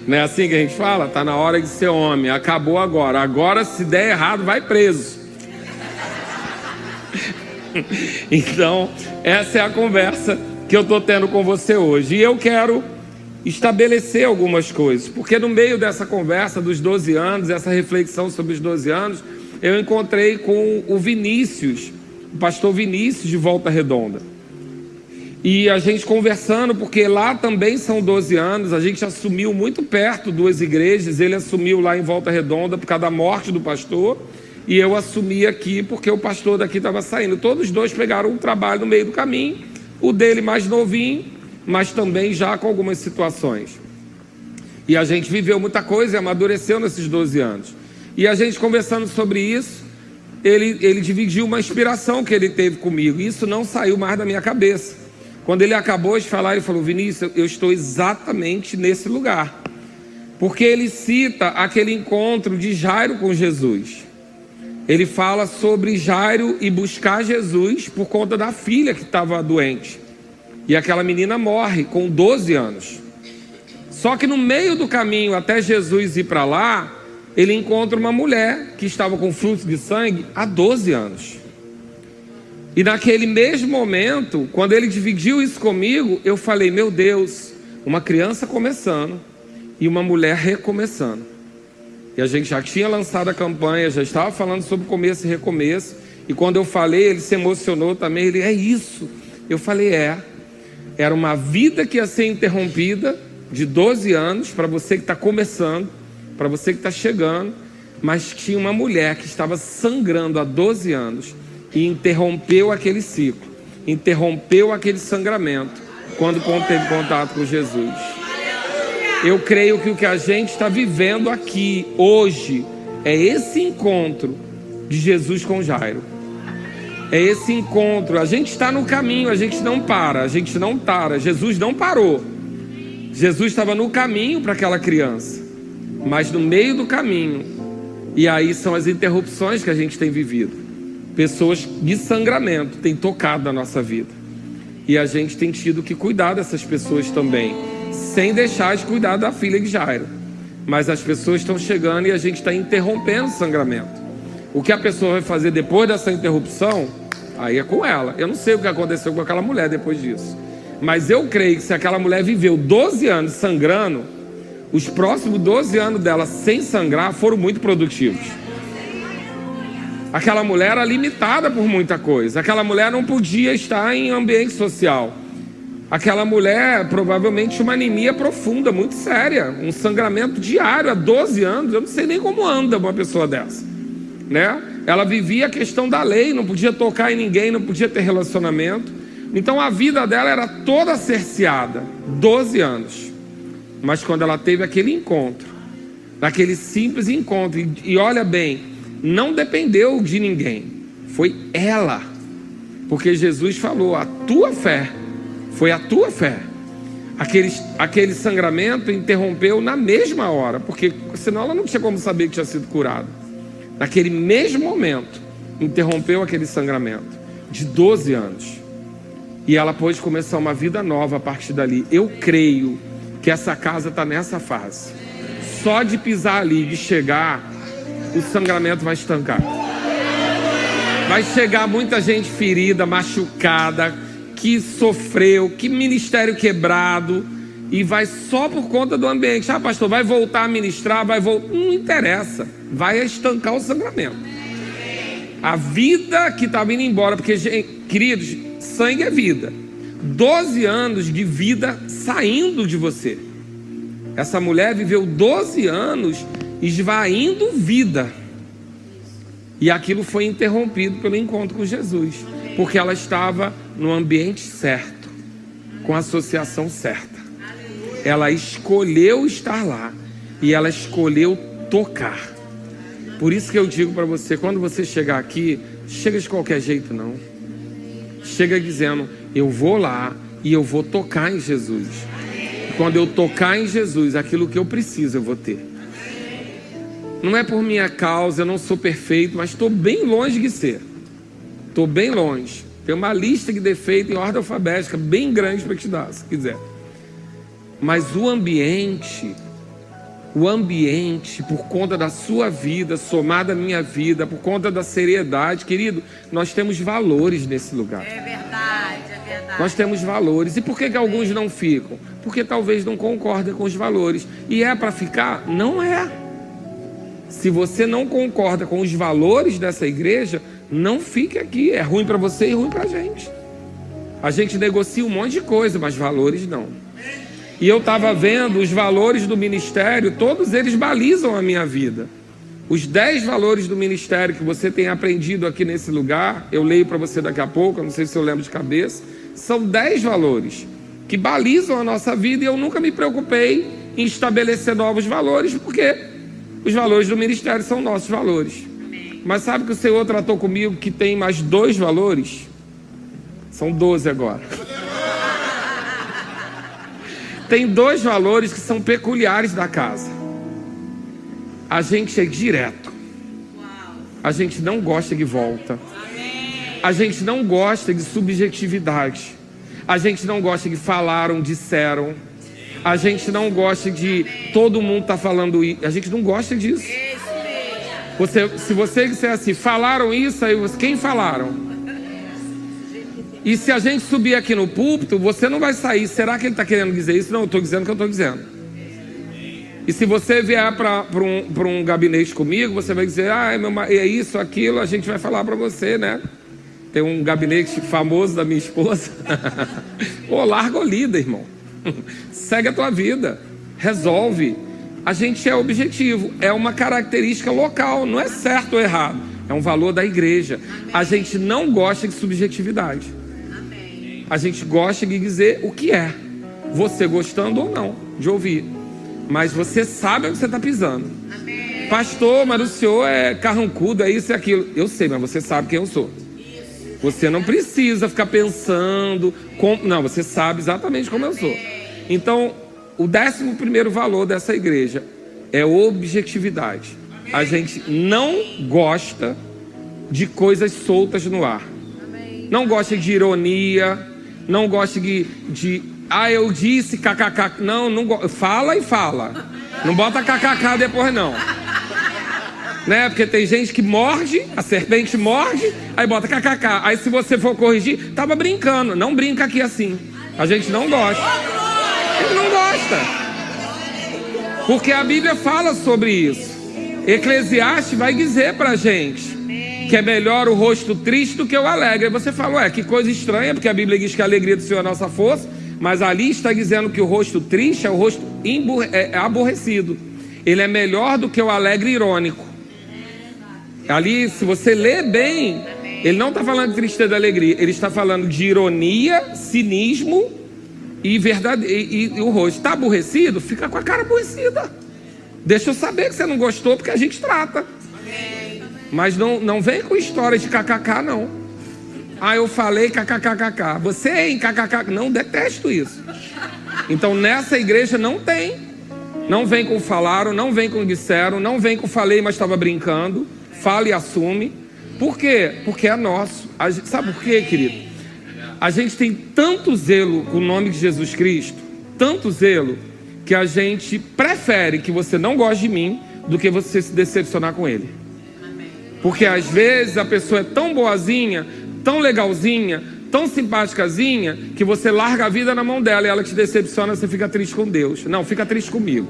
Não é assim que a gente fala? Tá na hora de ser homem. Acabou agora. Agora, se der errado, vai preso. Então, essa é a conversa que eu tô tendo com você hoje. E eu quero estabelecer algumas coisas, porque no meio dessa conversa dos 12 anos, essa reflexão sobre os 12 anos, eu encontrei com o Vinícius, o pastor Vinícius de Volta Redonda. E a gente conversando, porque lá também são 12 anos, a gente assumiu muito perto duas igrejas. Ele assumiu lá em Volta Redonda por causa da morte do pastor, e eu assumi aqui porque o pastor daqui estava saindo. Todos os dois pegaram um trabalho no meio do caminho, o dele mais novinho, mas também já com algumas situações. E a gente viveu muita coisa e amadureceu nesses 12 anos. E a gente conversando sobre isso, ele dividiu uma inspiração que ele teve comigo. E isso não saiu mais da minha cabeça. Quando ele acabou de falar, ele falou: Vinícius, eu estou exatamente nesse lugar. Porque ele cita aquele encontro de Jairo com Jesus. Ele fala sobre Jairo e buscar Jesus por conta da filha que estava doente. E aquela menina morre com 12 anos. Só que no meio do caminho até Jesus ir para lá, ele encontra uma mulher que estava com fluxo de sangue há 12 anos. E naquele mesmo momento, quando ele dividiu isso comigo, eu falei: meu Deus, uma criança começando e uma mulher recomeçando. E a gente já tinha lançado a campanha, já estava falando sobre começo e recomeço. E quando eu falei, ele se emocionou também. Ele: é isso. Eu falei: era uma vida que ia ser interrompida de 12 anos, para você que está começando, para você que está chegando, mas tinha uma mulher que estava sangrando há 12 anos e interrompeu aquele ciclo, interrompeu aquele sangramento quando teve contato com Jesus. Eu creio que o que a gente está vivendo aqui hoje é esse encontro de Jesus com Jairo. É esse encontro. A gente está no caminho, a gente não para, a gente não para. Jesus não parou. Jesus estava no caminho para aquela criança, mas no meio do caminho. E aí são as interrupções que a gente tem vivido. Pessoas de sangramento têm tocado na nossa vida. E a gente tem tido que cuidar dessas pessoas também, sem deixar de cuidar da filha de Jairo. Mas as pessoas estão chegando e a gente está interrompendo o sangramento. O que a pessoa vai fazer depois dessa interrupção, aí é com ela. Eu não sei o que aconteceu com aquela mulher depois disso. Mas eu creio que se aquela mulher viveu 12 anos sangrando, os próximos 12 anos dela sem sangrar foram muito produtivos. Aquela mulher era limitada por muita coisa. Aquela mulher não podia estar em ambiente social. Aquela mulher provavelmente tinha uma anemia profunda, muito séria. Um sangramento diário há 12 anos. Eu não sei nem como anda uma pessoa dessa, né? Ela vivia a questão da lei, não podia tocar em ninguém, não podia ter relacionamento. Então a vida dela era toda cerceada, 12 anos. Mas quando ela teve aquele encontro, aquele simples encontro, e olha bem, não dependeu de ninguém, foi ela. Porque Jesus falou, a tua fé, foi a tua fé. Aquele sangramento interrompeu na mesma hora, porque senão ela não tinha como saber que tinha sido curada. Naquele mesmo momento, interrompeu aquele sangramento de 12 anos. E ela pôde começar uma vida nova a partir dali. Eu creio que essa casa está nessa fase. Só de pisar ali, de chegar, o sangramento vai estancar. Vai chegar muita gente ferida, machucada, que sofreu, que ministério quebrado, e vai só por conta do ambiente. Ah, pastor, vai voltar a ministrar, vai voltar. Não interessa, vai estancar o sangramento. A vida que estava indo embora, porque, queridos, sangue é vida. 12 anos de vida saindo de você. Essa mulher viveu 12 anos esvaindo vida. E aquilo foi interrompido pelo encontro com Jesus, porque ela estava no ambiente certo, com a associação certa. Ela escolheu estar lá e ela escolheu tocar. Por isso que eu digo para você, quando você chegar aqui, chega de qualquer jeito não. Chega dizendo, eu vou lá e eu vou tocar em Jesus. Quando eu tocar em Jesus, aquilo que eu preciso eu vou ter. Não é por minha causa, eu não sou perfeito, mas estou bem longe de ser. Estou bem longe. Tem uma lista de defeitos em ordem alfabética bem grande para te dar, se quiser. Mas o ambiente, por conta da sua vida, somada à minha vida, por conta da seriedade, querido, nós temos valores nesse lugar. É verdade, é verdade. Nós temos valores. E por que alguns não ficam? Porque talvez não concordem com os valores. E é para ficar? Não é. Se você não concorda com os valores dessa igreja, não fique aqui. É ruim para você e ruim para a gente. A gente negocia um monte de coisa, mas valores não. E eu estava vendo os valores do ministério, todos eles balizam a minha vida. Os 10 valores do ministério que você tem aprendido aqui nesse lugar, eu leio para você daqui a pouco, eu não sei se eu lembro de cabeça, são 10 valores que balizam a nossa vida, e eu nunca me preocupei em estabelecer novos valores, porque os valores do ministério são nossos valores. Mas sabe que o Senhor tratou comigo que tem mais 2 valores? São 12 agora. Tem 2 valores que são peculiares da casa. A gente é direto. A gente não gosta de volta. A gente não gosta de subjetividade. A gente não gosta de falaram, disseram. A gente não gosta de todo mundo tá falando isso. A gente não gosta disso. Se você disser assim, falaram isso, aí quem falaram? E se a gente subir aqui no púlpito, você não vai sair. Será que ele está querendo dizer isso? Não, eu estou dizendo o que eu estou dizendo. E se você vier para um gabinete comigo, você vai dizer, é isso, aquilo, a gente vai falar para você, né? Tem um gabinete famoso da minha esposa. Ô, larga ou lida, irmão. Segue a tua vida. Resolve. A gente é objetivo. É uma característica local. Não é certo ou errado. É um valor da igreja. A gente não gosta de subjetividade. A gente gosta de dizer o que é, você gostando ou não de ouvir. mas você sabe onde você está pisando. Pastor, mas o senhor é carrancudo, é isso e aquilo. Eu sei, mas você sabe quem eu sou. Você não precisa ficar pensando não, você sabe exatamente como eu sou. Então, o 11º valor dessa igreja é objetividade. A gente não gosta de coisas soltas no ar. Não gosta de ironia, não gosta de eu disse kkk. Não fala e fala. Não bota kkk depois não. Né? Porque tem gente que morde, a serpente morde, aí bota kkk. Aí se você for corrigir, tava brincando. Não brinca aqui assim. A gente não gosta. Ele não gosta. Porque a Bíblia fala sobre isso. Eclesiastes vai dizer pra gente que é melhor o rosto triste do que o alegre. Aí você fala, que coisa estranha, porque a Bíblia diz que a alegria do Senhor é a nossa força, mas ali está dizendo que o rosto triste é o rosto aborrecido. Ele é melhor do que o alegre irônico. Ali, se você lê bem, ele não está falando de tristeza e alegria, ele está falando de ironia, cinismo e verdade. E o rosto está aborrecido, fica com a cara aborrecida. Deixa eu saber que você não gostou, porque a gente trata. Mas não vem com história de kkk, não. Eu falei kkkk. Você em kkk. Não, detesto isso. Então nessa igreja não tem. Não vem com falaram, não vem com disseram, não vem com falei, mas estava brincando. Fala e assume. Por quê? Porque é nosso. Sabe por quê, querido? A gente tem tanto zelo com o nome de Jesus Cristo, tanto zelo, que a gente prefere que você não goste de mim do que você se decepcionar com ele. Porque às vezes a pessoa é tão boazinha, tão legalzinha, tão simpáticazinha, que você larga a vida na mão dela e ela te decepciona, você fica triste com Deus. Não, fica triste comigo.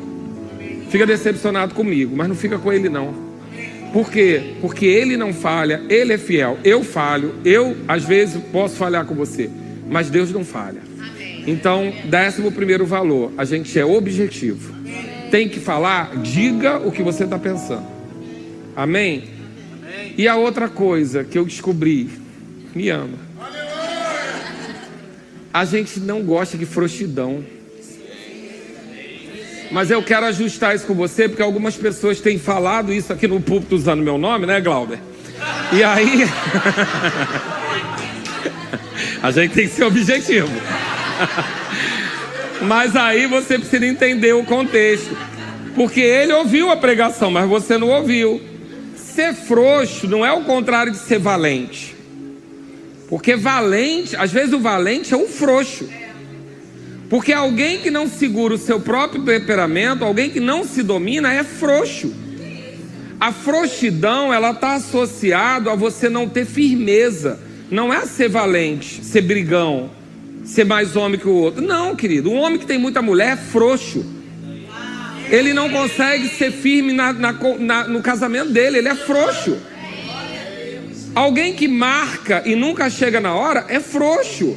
Fica decepcionado comigo, mas não fica com ele não. Por quê? Porque ele não falha, ele é fiel. Eu falho, eu às vezes posso falhar com você, mas Deus não falha. Então, 11º valor, a gente é objetivo. Tem que falar, diga o que você está pensando. Amém? E a outra coisa que eu descobri, me ama. A gente não gosta de frouxidão. Mas eu quero ajustar isso com você, porque algumas pessoas têm falado isso aqui no púlpito usando meu nome, né, Glauber? E aí... a gente tem que ser objetivo. Mas aí você precisa entender o contexto. Porque ele ouviu a pregação, mas você não ouviu. Ser frouxo não é o contrário de ser valente. Porque valente, às vezes o valente é o frouxo. Porque alguém que não segura o seu próprio temperamento, alguém que não se domina, é frouxo. A frouxidão, ela está associada a você não ter firmeza. Não é ser valente, ser brigão, ser mais homem que o outro. Não, querido, um homem que tem muita mulher é frouxo. Ele não consegue ser firme no casamento dele, ele é frouxo. Alguém que marca e nunca chega na hora é frouxo.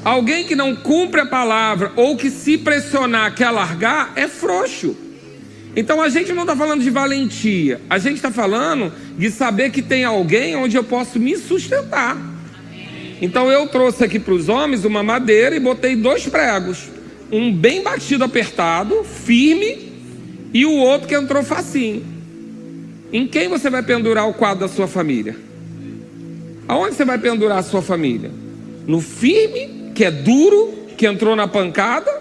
Alguém que não cumpre a palavra ou que se pressionar quer largar é frouxo. Então a gente não está falando de valentia, a gente está falando de saber que tem alguém onde eu posso me sustentar. Então eu trouxe aqui para os homens uma madeira e botei 2 pregos. Um bem batido, apertado, firme, e o outro que entrou facinho. Em quem você vai pendurar o quadro da sua família? Aonde você vai pendurar a sua família? No firme, que é duro, que entrou na pancada,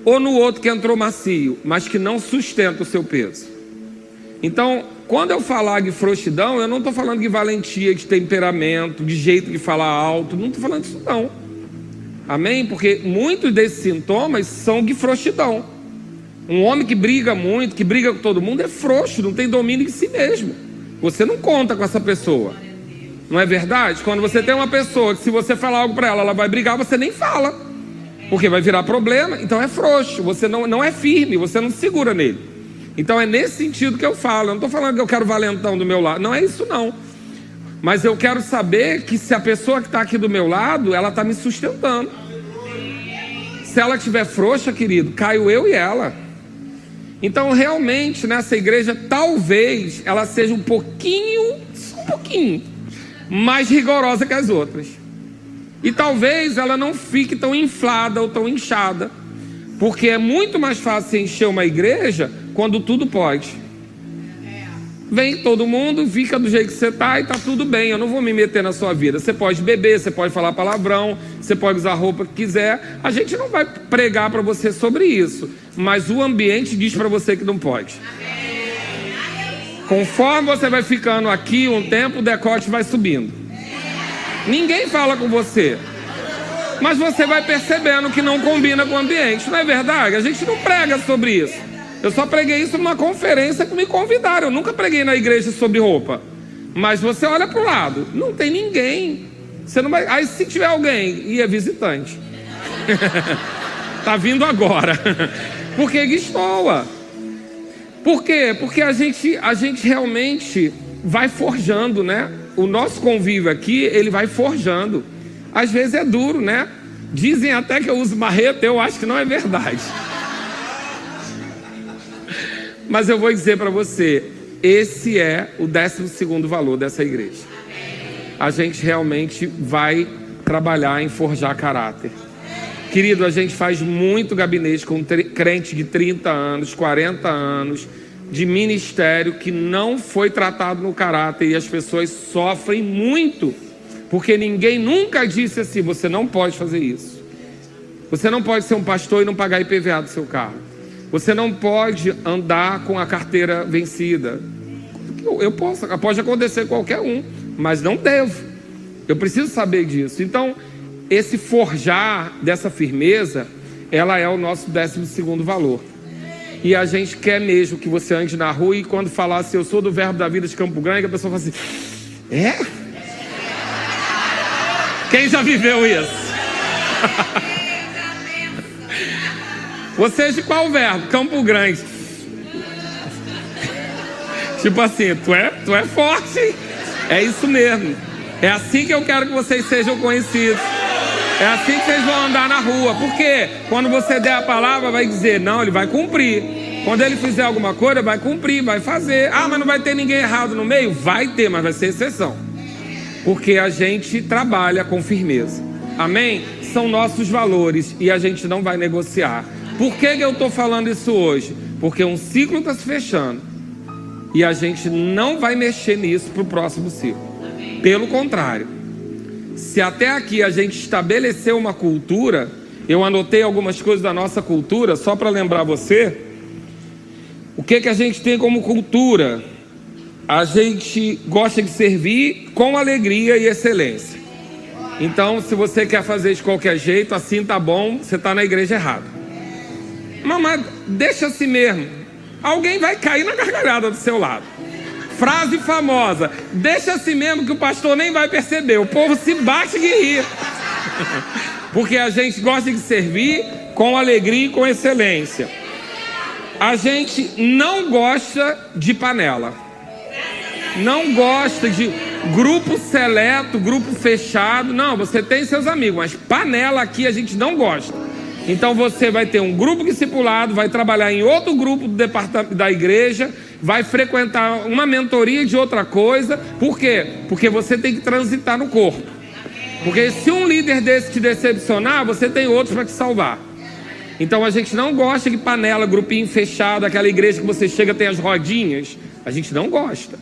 ou no outro que entrou macio, mas que não sustenta o seu peso? Então, quando eu falar de frouxidão, eu não estou falando de valentia, de temperamento, de jeito de falar alto, não estou falando disso não. Amém? Porque muitos desses sintomas são de frouxidão. Um homem que briga muito, que briga com todo mundo, é frouxo, não tem domínio de si mesmo. Você não conta com essa pessoa. Não é verdade? Quando você tem uma pessoa que se você falar algo para ela, ela vai brigar, você nem fala, porque vai virar problema. Então é frouxo, você não é firme, você não segura nele. Então é nesse sentido que eu falo. Eu não estou falando que eu quero valentão do meu lado, não é isso não. Mas eu quero saber que se a pessoa que está aqui do meu lado, ela está me sustentando. Se ela estiver frouxa, querido, caio eu e ela. Então realmente nessa igreja, talvez ela seja um pouquinho mais rigorosa que as outras. E talvez ela não fique tão inflada ou tão inchada. Porque é muito mais fácil encher uma igreja quando tudo pode. Vem todo mundo, fica do jeito que você está e está tudo bem. Eu não vou me meter na sua vida. Você pode beber, você pode falar palavrão, você pode usar a roupa que quiser. A gente não vai pregar para você sobre isso, mas o ambiente diz para você que não pode. Conforme você vai ficando aqui um tempo, o decote vai subindo. Ninguém fala com você, mas você vai percebendo que não combina com o ambiente. Não é verdade? A gente não prega sobre isso. Eu só preguei isso numa conferência que me convidaram. Eu nunca preguei na igreja sobre roupa. Mas você olha para o lado, não tem ninguém. Você não vai... Aí se tiver alguém, e é visitante. Tá vindo agora. Porque destoa. Por quê? Porque a gente realmente vai forjando, né? O nosso convívio aqui, ele vai forjando. Às vezes é duro, né? Dizem até que eu uso marreta, eu acho que não é verdade. Mas eu vou dizer para você, esse é o 12º valor dessa igreja. A gente realmente vai trabalhar em forjar caráter. Querido, a gente faz muito gabinete com crente de 30 anos, 40 anos, de ministério que não foi tratado no caráter e as pessoas sofrem muito, porque ninguém nunca disse assim, você não pode fazer isso. Você não pode ser um pastor e não pagar IPVA do seu carro. Você não pode andar com a carteira vencida. Pode acontecer qualquer um, mas não devo. Eu preciso saber disso. Então, esse forjar dessa firmeza, ela é o nosso 12º valor. E a gente quer mesmo que você ande na rua e quando falar assim, eu sou do Verbo da Vida de Campo Grande, a pessoa fala assim, é? Quem já viveu isso? Vocês de qual verbo? Campo Grande. Tipo assim, tu é forte, hein? É isso mesmo. É assim que eu quero que vocês sejam conhecidos. É assim que vocês vão andar na rua. Porque quando você der a palavra, vai dizer, não, ele vai cumprir. Quando ele fizer alguma coisa, vai cumprir, vai fazer. Ah, mas não vai ter ninguém errado no meio? Vai ter, mas vai ser exceção. Porque a gente trabalha com firmeza. Amém? São nossos valores e a gente não vai negociar. Por que eu estou falando isso hoje? Porque um ciclo está se fechando e a gente não vai mexer nisso para o próximo ciclo. Pelo contrário, se até aqui a gente estabeleceu uma cultura, eu anotei algumas coisas da nossa cultura, só para lembrar você, o que a gente tem como cultura? A gente gosta de servir com alegria e excelência. Então, se você quer fazer de qualquer jeito, assim tá bom, você está na igreja errada. Mas deixa assim mesmo. Alguém vai cair na gargalhada do seu lado. Frase famosa. Deixa assim mesmo que o pastor nem vai perceber. O povo se bate de rir. Porque a gente gosta de servir com alegria e com excelência. A gente não gosta de panela. Não gosta de grupo seleto, grupo fechado. Não, você tem seus amigos, mas panela aqui a gente não gosta. Então você vai ter um grupo discipulado, vai trabalhar em outro grupo do departamento da igreja, vai frequentar uma mentoria de outra coisa. Por quê? Porque você tem que transitar no corpo. Porque se um líder desse te decepcionar, você tem outros para te salvar. Então a gente não gosta de panela, grupinho fechado, aquela igreja que você chega tem as rodinhas. A gente não gosta.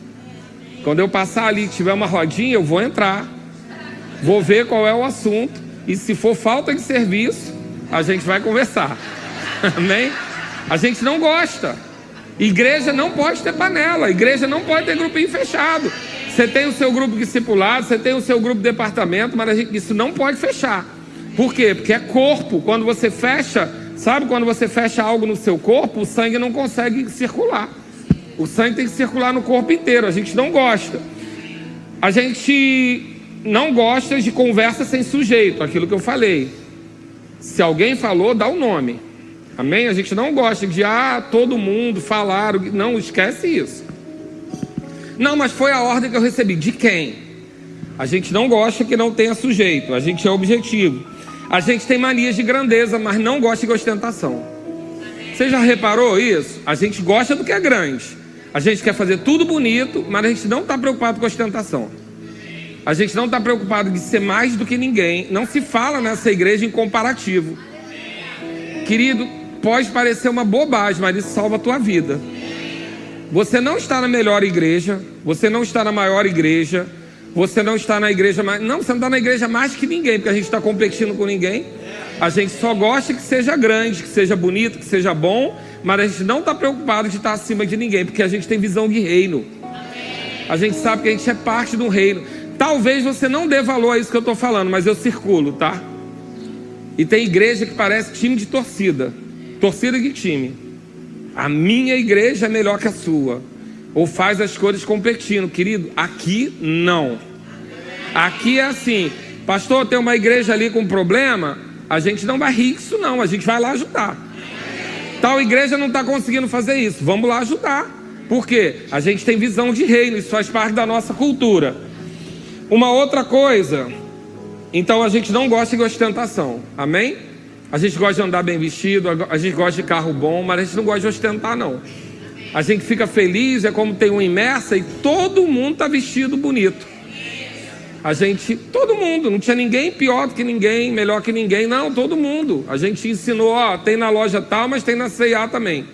Quando eu passar ali e tiver uma rodinha, eu vou entrar, vou ver qual é o assunto, e se for falta de serviço, a gente vai conversar. Amém? A gente não gosta. Igreja não pode ter panela. Igreja não pode ter grupinho fechado. Você tem o seu grupo discipulado, você tem o seu grupo de departamento, mas isso não pode fechar. Por quê? Porque é corpo. Quando você fecha, sabe quando você fecha algo no seu corpo, o sangue não consegue circular. O sangue tem que circular no corpo inteiro. A gente não gosta. A gente não gosta de conversa sem sujeito, aquilo que eu falei. Se alguém falou, dá o nome. Amém? A gente não gosta de, todo mundo falaram. Não, esquece isso. Não, mas foi a ordem que eu recebi. De quem? A gente não gosta que não tenha sujeito. A gente é objetivo. A gente tem manias de grandeza, mas não gosta de ostentação. Você já reparou isso? A gente gosta do que é grande. A gente quer fazer tudo bonito, mas a gente não está preocupado com ostentação. A gente não está preocupado de ser mais do que ninguém. Não se fala nessa igreja em comparativo. Querido, pode parecer uma bobagem, mas isso salva a tua vida. Você não está na melhor igreja, você não está na maior igreja, você não está na igreja mais... Não, você não está na igreja mais que ninguém, porque a gente está competindo com ninguém. A gente só gosta que seja grande, que seja bonito, que seja bom, mas a gente não está preocupado de estar acima de ninguém, porque a gente tem visão de reino. A gente sabe que a gente é parte do reino. Talvez você não dê valor a isso que eu estou falando, mas eu circulo, tá? E tem igreja que parece time de torcida. Torcida de time. A minha igreja é melhor que a sua. Ou faz as coisas competindo. Querido, aqui não. Aqui é assim: pastor, tem uma igreja ali com problema. A gente não vai rir disso não, a gente vai lá ajudar. Tal igreja não está conseguindo fazer isso, vamos lá ajudar. Por quê? A gente tem visão de reino, isso faz parte da nossa cultura. Uma outra coisa, então a gente não gosta de ostentação, amém? A gente gosta de andar bem vestido, a gente gosta de carro bom, mas a gente não gosta de ostentar não. A gente fica feliz, é como tem uma imersa e todo mundo está vestido bonito. Todo mundo, não tinha ninguém pior do que ninguém, melhor que ninguém, não, todo mundo. A gente ensinou, ó, tem na loja tal, mas tem na C&A também.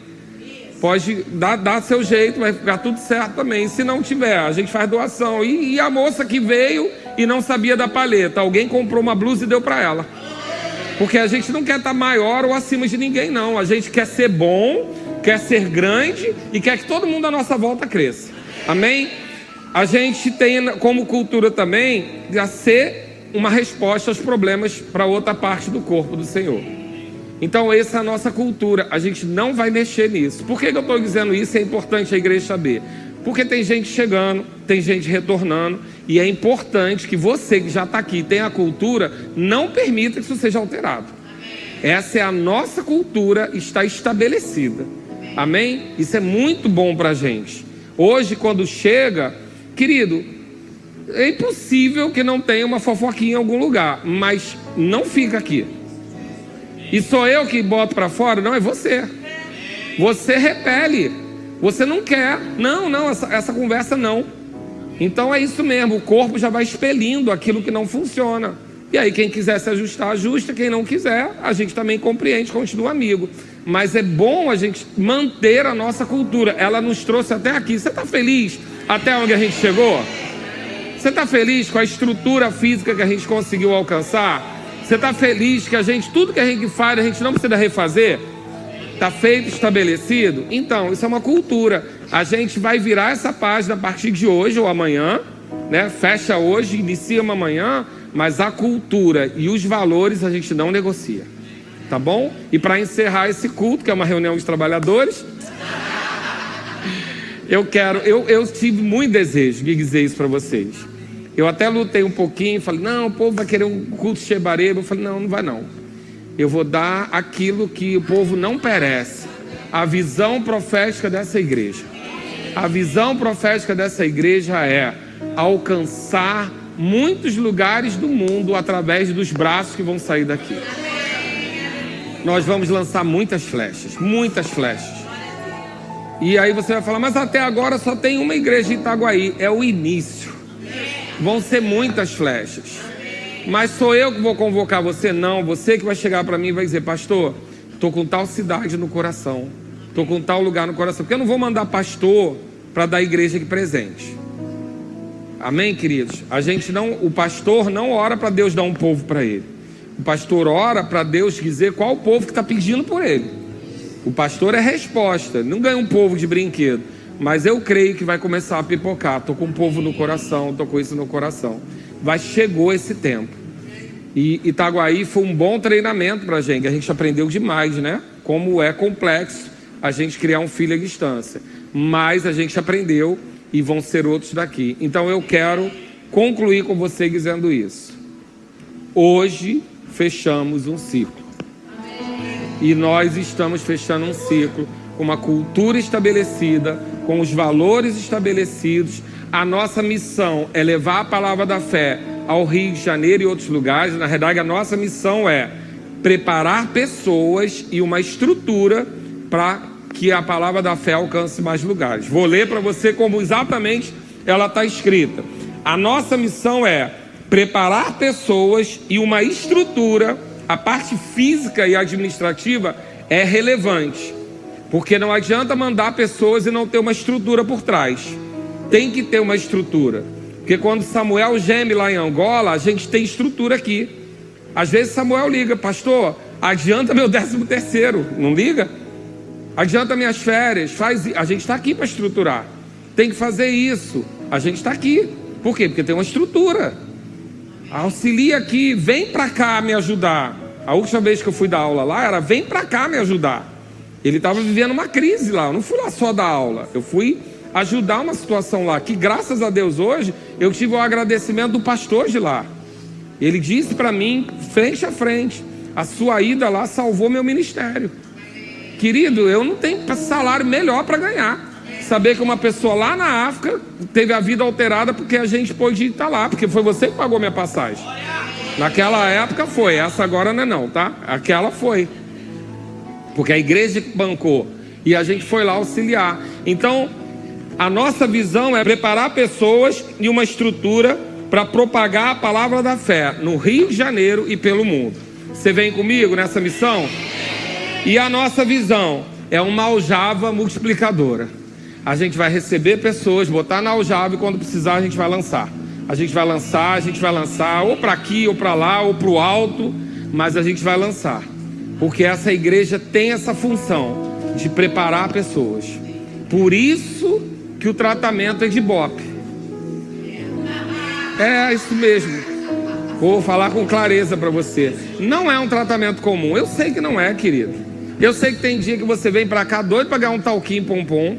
Pode dar seu jeito, vai ficar tudo certo também. Se não tiver, a gente faz doação. E a moça que veio e não sabia da paleta, alguém comprou uma blusa e deu para ela. Porque a gente não quer estar maior ou acima de ninguém, não. A gente quer ser bom, quer ser grande e quer que todo mundo à nossa volta cresça. Amém? A gente tem como cultura também a ser uma resposta aos problemas para outra parte do corpo do Senhor. Então essa é a nossa cultura, a gente não vai mexer nisso. Por que eu estou dizendo isso? É importante a igreja saber. Porque tem gente chegando, tem gente retornando, e é importante que você que já está aqui, tem a cultura, não permita que isso seja alterado. Essa é a nossa cultura, está estabelecida. Amém? Isso é muito bom para a gente. Hoje quando chega, querido, é impossível que não tenha uma fofoquinha em algum lugar, mas não fica aqui. E sou eu que boto para fora? Não, é você. Você repele. Você não quer. Não, essa conversa não. Então é isso mesmo. O corpo já vai expelindo aquilo que não funciona. E aí quem quiser se ajustar, ajusta. Quem não quiser, a gente também compreende, continua amigo. Mas é bom a gente manter a nossa cultura. Ela nos trouxe até aqui. Você está feliz até onde a gente chegou? Você está feliz com a estrutura física que a gente conseguiu alcançar? Você está feliz que tudo que a gente faz, a gente não precisa refazer? Está feito, estabelecido? Então, isso é uma cultura. A gente vai virar essa página a partir de hoje ou amanhã, né? Fecha hoje, inicia amanhã, mas a cultura e os valores a gente não negocia. Tá bom? E para encerrar esse culto, que é uma reunião de trabalhadores, eu tive muito desejo de dizer isso para vocês. Eu até lutei um pouquinho, falei, não, o povo vai querer um culto chebareba. Eu falei, não vai não. Eu vou dar aquilo que o povo não perece. A visão profética dessa igreja. A visão profética dessa igreja é alcançar muitos lugares do mundo através dos braços que vão sair daqui. Nós vamos lançar muitas flechas. E aí você vai falar, mas até agora só tem uma igreja em Itaguaí. É o início. Vão ser muitas flechas. Mas sou eu que vou convocar você? Não, você que vai chegar para mim e vai dizer, pastor, estou com tal cidade no coração, estou com tal lugar no coração. Porque eu não vou mandar pastor para dar igreja de presente. Amém, queridos? O pastor não ora para Deus dar um povo para ele. O pastor ora para Deus dizer qual o povo que está pedindo por ele. O pastor é resposta, não ganha um povo de brinquedo. Mas eu creio que vai começar a pipocar. Estou com um povo no coração, estou com isso no coração. Chegou esse tempo. E Itaguaí foi um bom treinamento para a gente aprendeu demais, né? Como é complexo a gente criar um filho à distância. Mas a gente aprendeu e vão ser outros daqui. Então eu quero concluir com você dizendo isso. Hoje fechamos um ciclo. E nós estamos fechando um ciclo com uma cultura estabelecida, com os valores estabelecidos. A nossa missão é levar a palavra da fé ao Rio de Janeiro e outros lugares. Na verdade, a nossa missão é preparar pessoas e uma estrutura para que a palavra da fé alcance mais lugares. Vou ler para você como exatamente ela está escrita. A nossa missão é preparar pessoas e uma estrutura. A parte física e administrativa é relevante, porque não adianta mandar pessoas e não ter uma estrutura por trás. Tem que ter uma estrutura, porque quando Samuel geme lá em Angola, a gente tem estrutura aqui. Às vezes Samuel liga: pastor, adianta meu 13º, não liga? Adianta minhas férias, a gente está aqui para estruturar. Tem que fazer isso, a gente está aqui. Por quê? Porque tem uma estrutura. Auxilia aqui, vem para cá me ajudar. A última vez que eu fui dar aula lá era: vem para cá me ajudar. Ele estava vivendo uma crise lá, eu não fui lá só dar aula, eu fui ajudar uma situação lá, que graças a Deus hoje eu tive o agradecimento do pastor de lá. Ele disse para mim, frente a frente: a sua ida lá salvou meu ministério. Querido, eu não tenho salário melhor para ganhar. Saber que uma pessoa lá na África teve a vida alterada porque a gente pôde estar lá, porque foi você que pagou minha passagem. Naquela época foi, essa agora não é não, tá? Aquela foi, porque a igreja bancou e a gente foi lá auxiliar. Então, a nossa visão é preparar pessoas e uma estrutura para propagar a palavra da fé no Rio de Janeiro e pelo mundo. Você vem comigo nessa missão? E a nossa visão é uma aljava multiplicadora. A gente vai receber pessoas, botar na aljava, e quando precisar a gente vai lançar. A gente vai lançar ou para aqui, ou para lá, ou para o alto, mas a gente vai lançar. Porque essa igreja tem essa função de preparar pessoas. Por isso que o tratamento é de Ibope. É isso mesmo. Vou falar com clareza para você. Não é um tratamento comum. Eu sei que não é, querido. Eu sei que tem dia que você vem para cá doido para ganhar um talquinho pompom.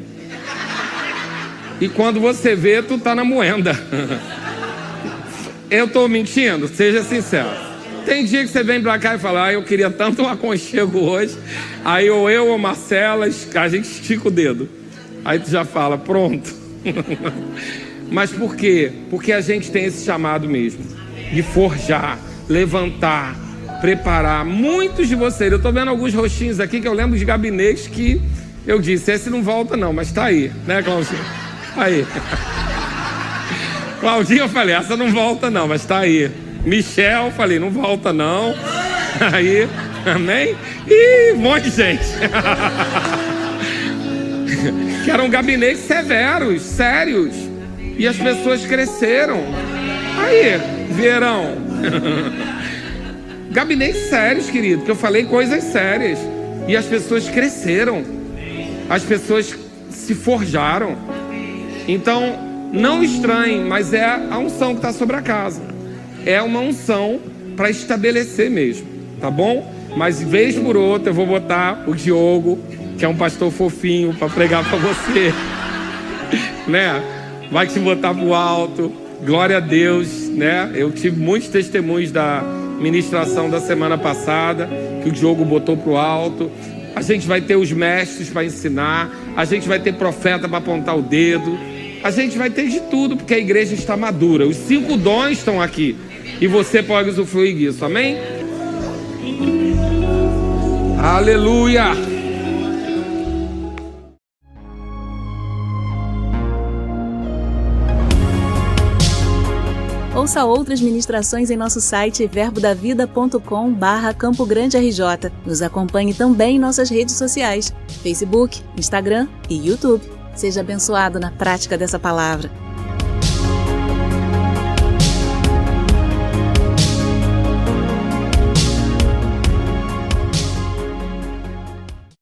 E quando você vê, tu tá na moenda. Eu tô mentindo? Seja sincero. Tem dia que você vem pra cá e fala: ah, eu queria tanto um aconchego hoje. Aí ou eu ou Marcela, a gente estica o dedo. Aí tu já fala: pronto. Mas por quê? Porque a gente tem esse chamado mesmo, de forjar, levantar, preparar. Muitos de vocês, eu tô vendo alguns rostinhos aqui que eu lembro de gabinetes que eu disse: esse não volta não, mas tá aí, né, Claudinho? Aí. Claudinha, eu falei: essa não volta não, mas tá aí. Michel, eu falei: não volta não. Aí, amém? Ih, um monte de gente. Que eram gabinetes severos, sérios. E as pessoas cresceram. Aí, verão. Gabinetes sérios, querido, que eu falei coisas sérias. E as pessoas cresceram. As pessoas se forjaram. Então, não estranhe, mas é a unção que está sobre a casa. É uma unção para estabelecer mesmo, tá bom? Mas vez por outra eu vou botar o Diogo, que é um pastor fofinho, para pregar para você, né? Vai te botar pro alto. Glória a Deus, né? Eu tive muitos testemunhos da ministração da semana passada, que o Diogo botou pro alto. A gente vai ter os mestres para ensinar, a gente vai ter profeta para apontar o dedo, a gente vai ter de tudo, porque a igreja está madura. Os 5 dons estão aqui e você pode usufruir disso, amém? Aleluia! Ouça outras ministrações em nosso site verbodavida.com/Campo Grande RJ. Nos acompanhe também em nossas redes sociais, Facebook, Instagram e YouTube. Seja abençoado na prática dessa palavra.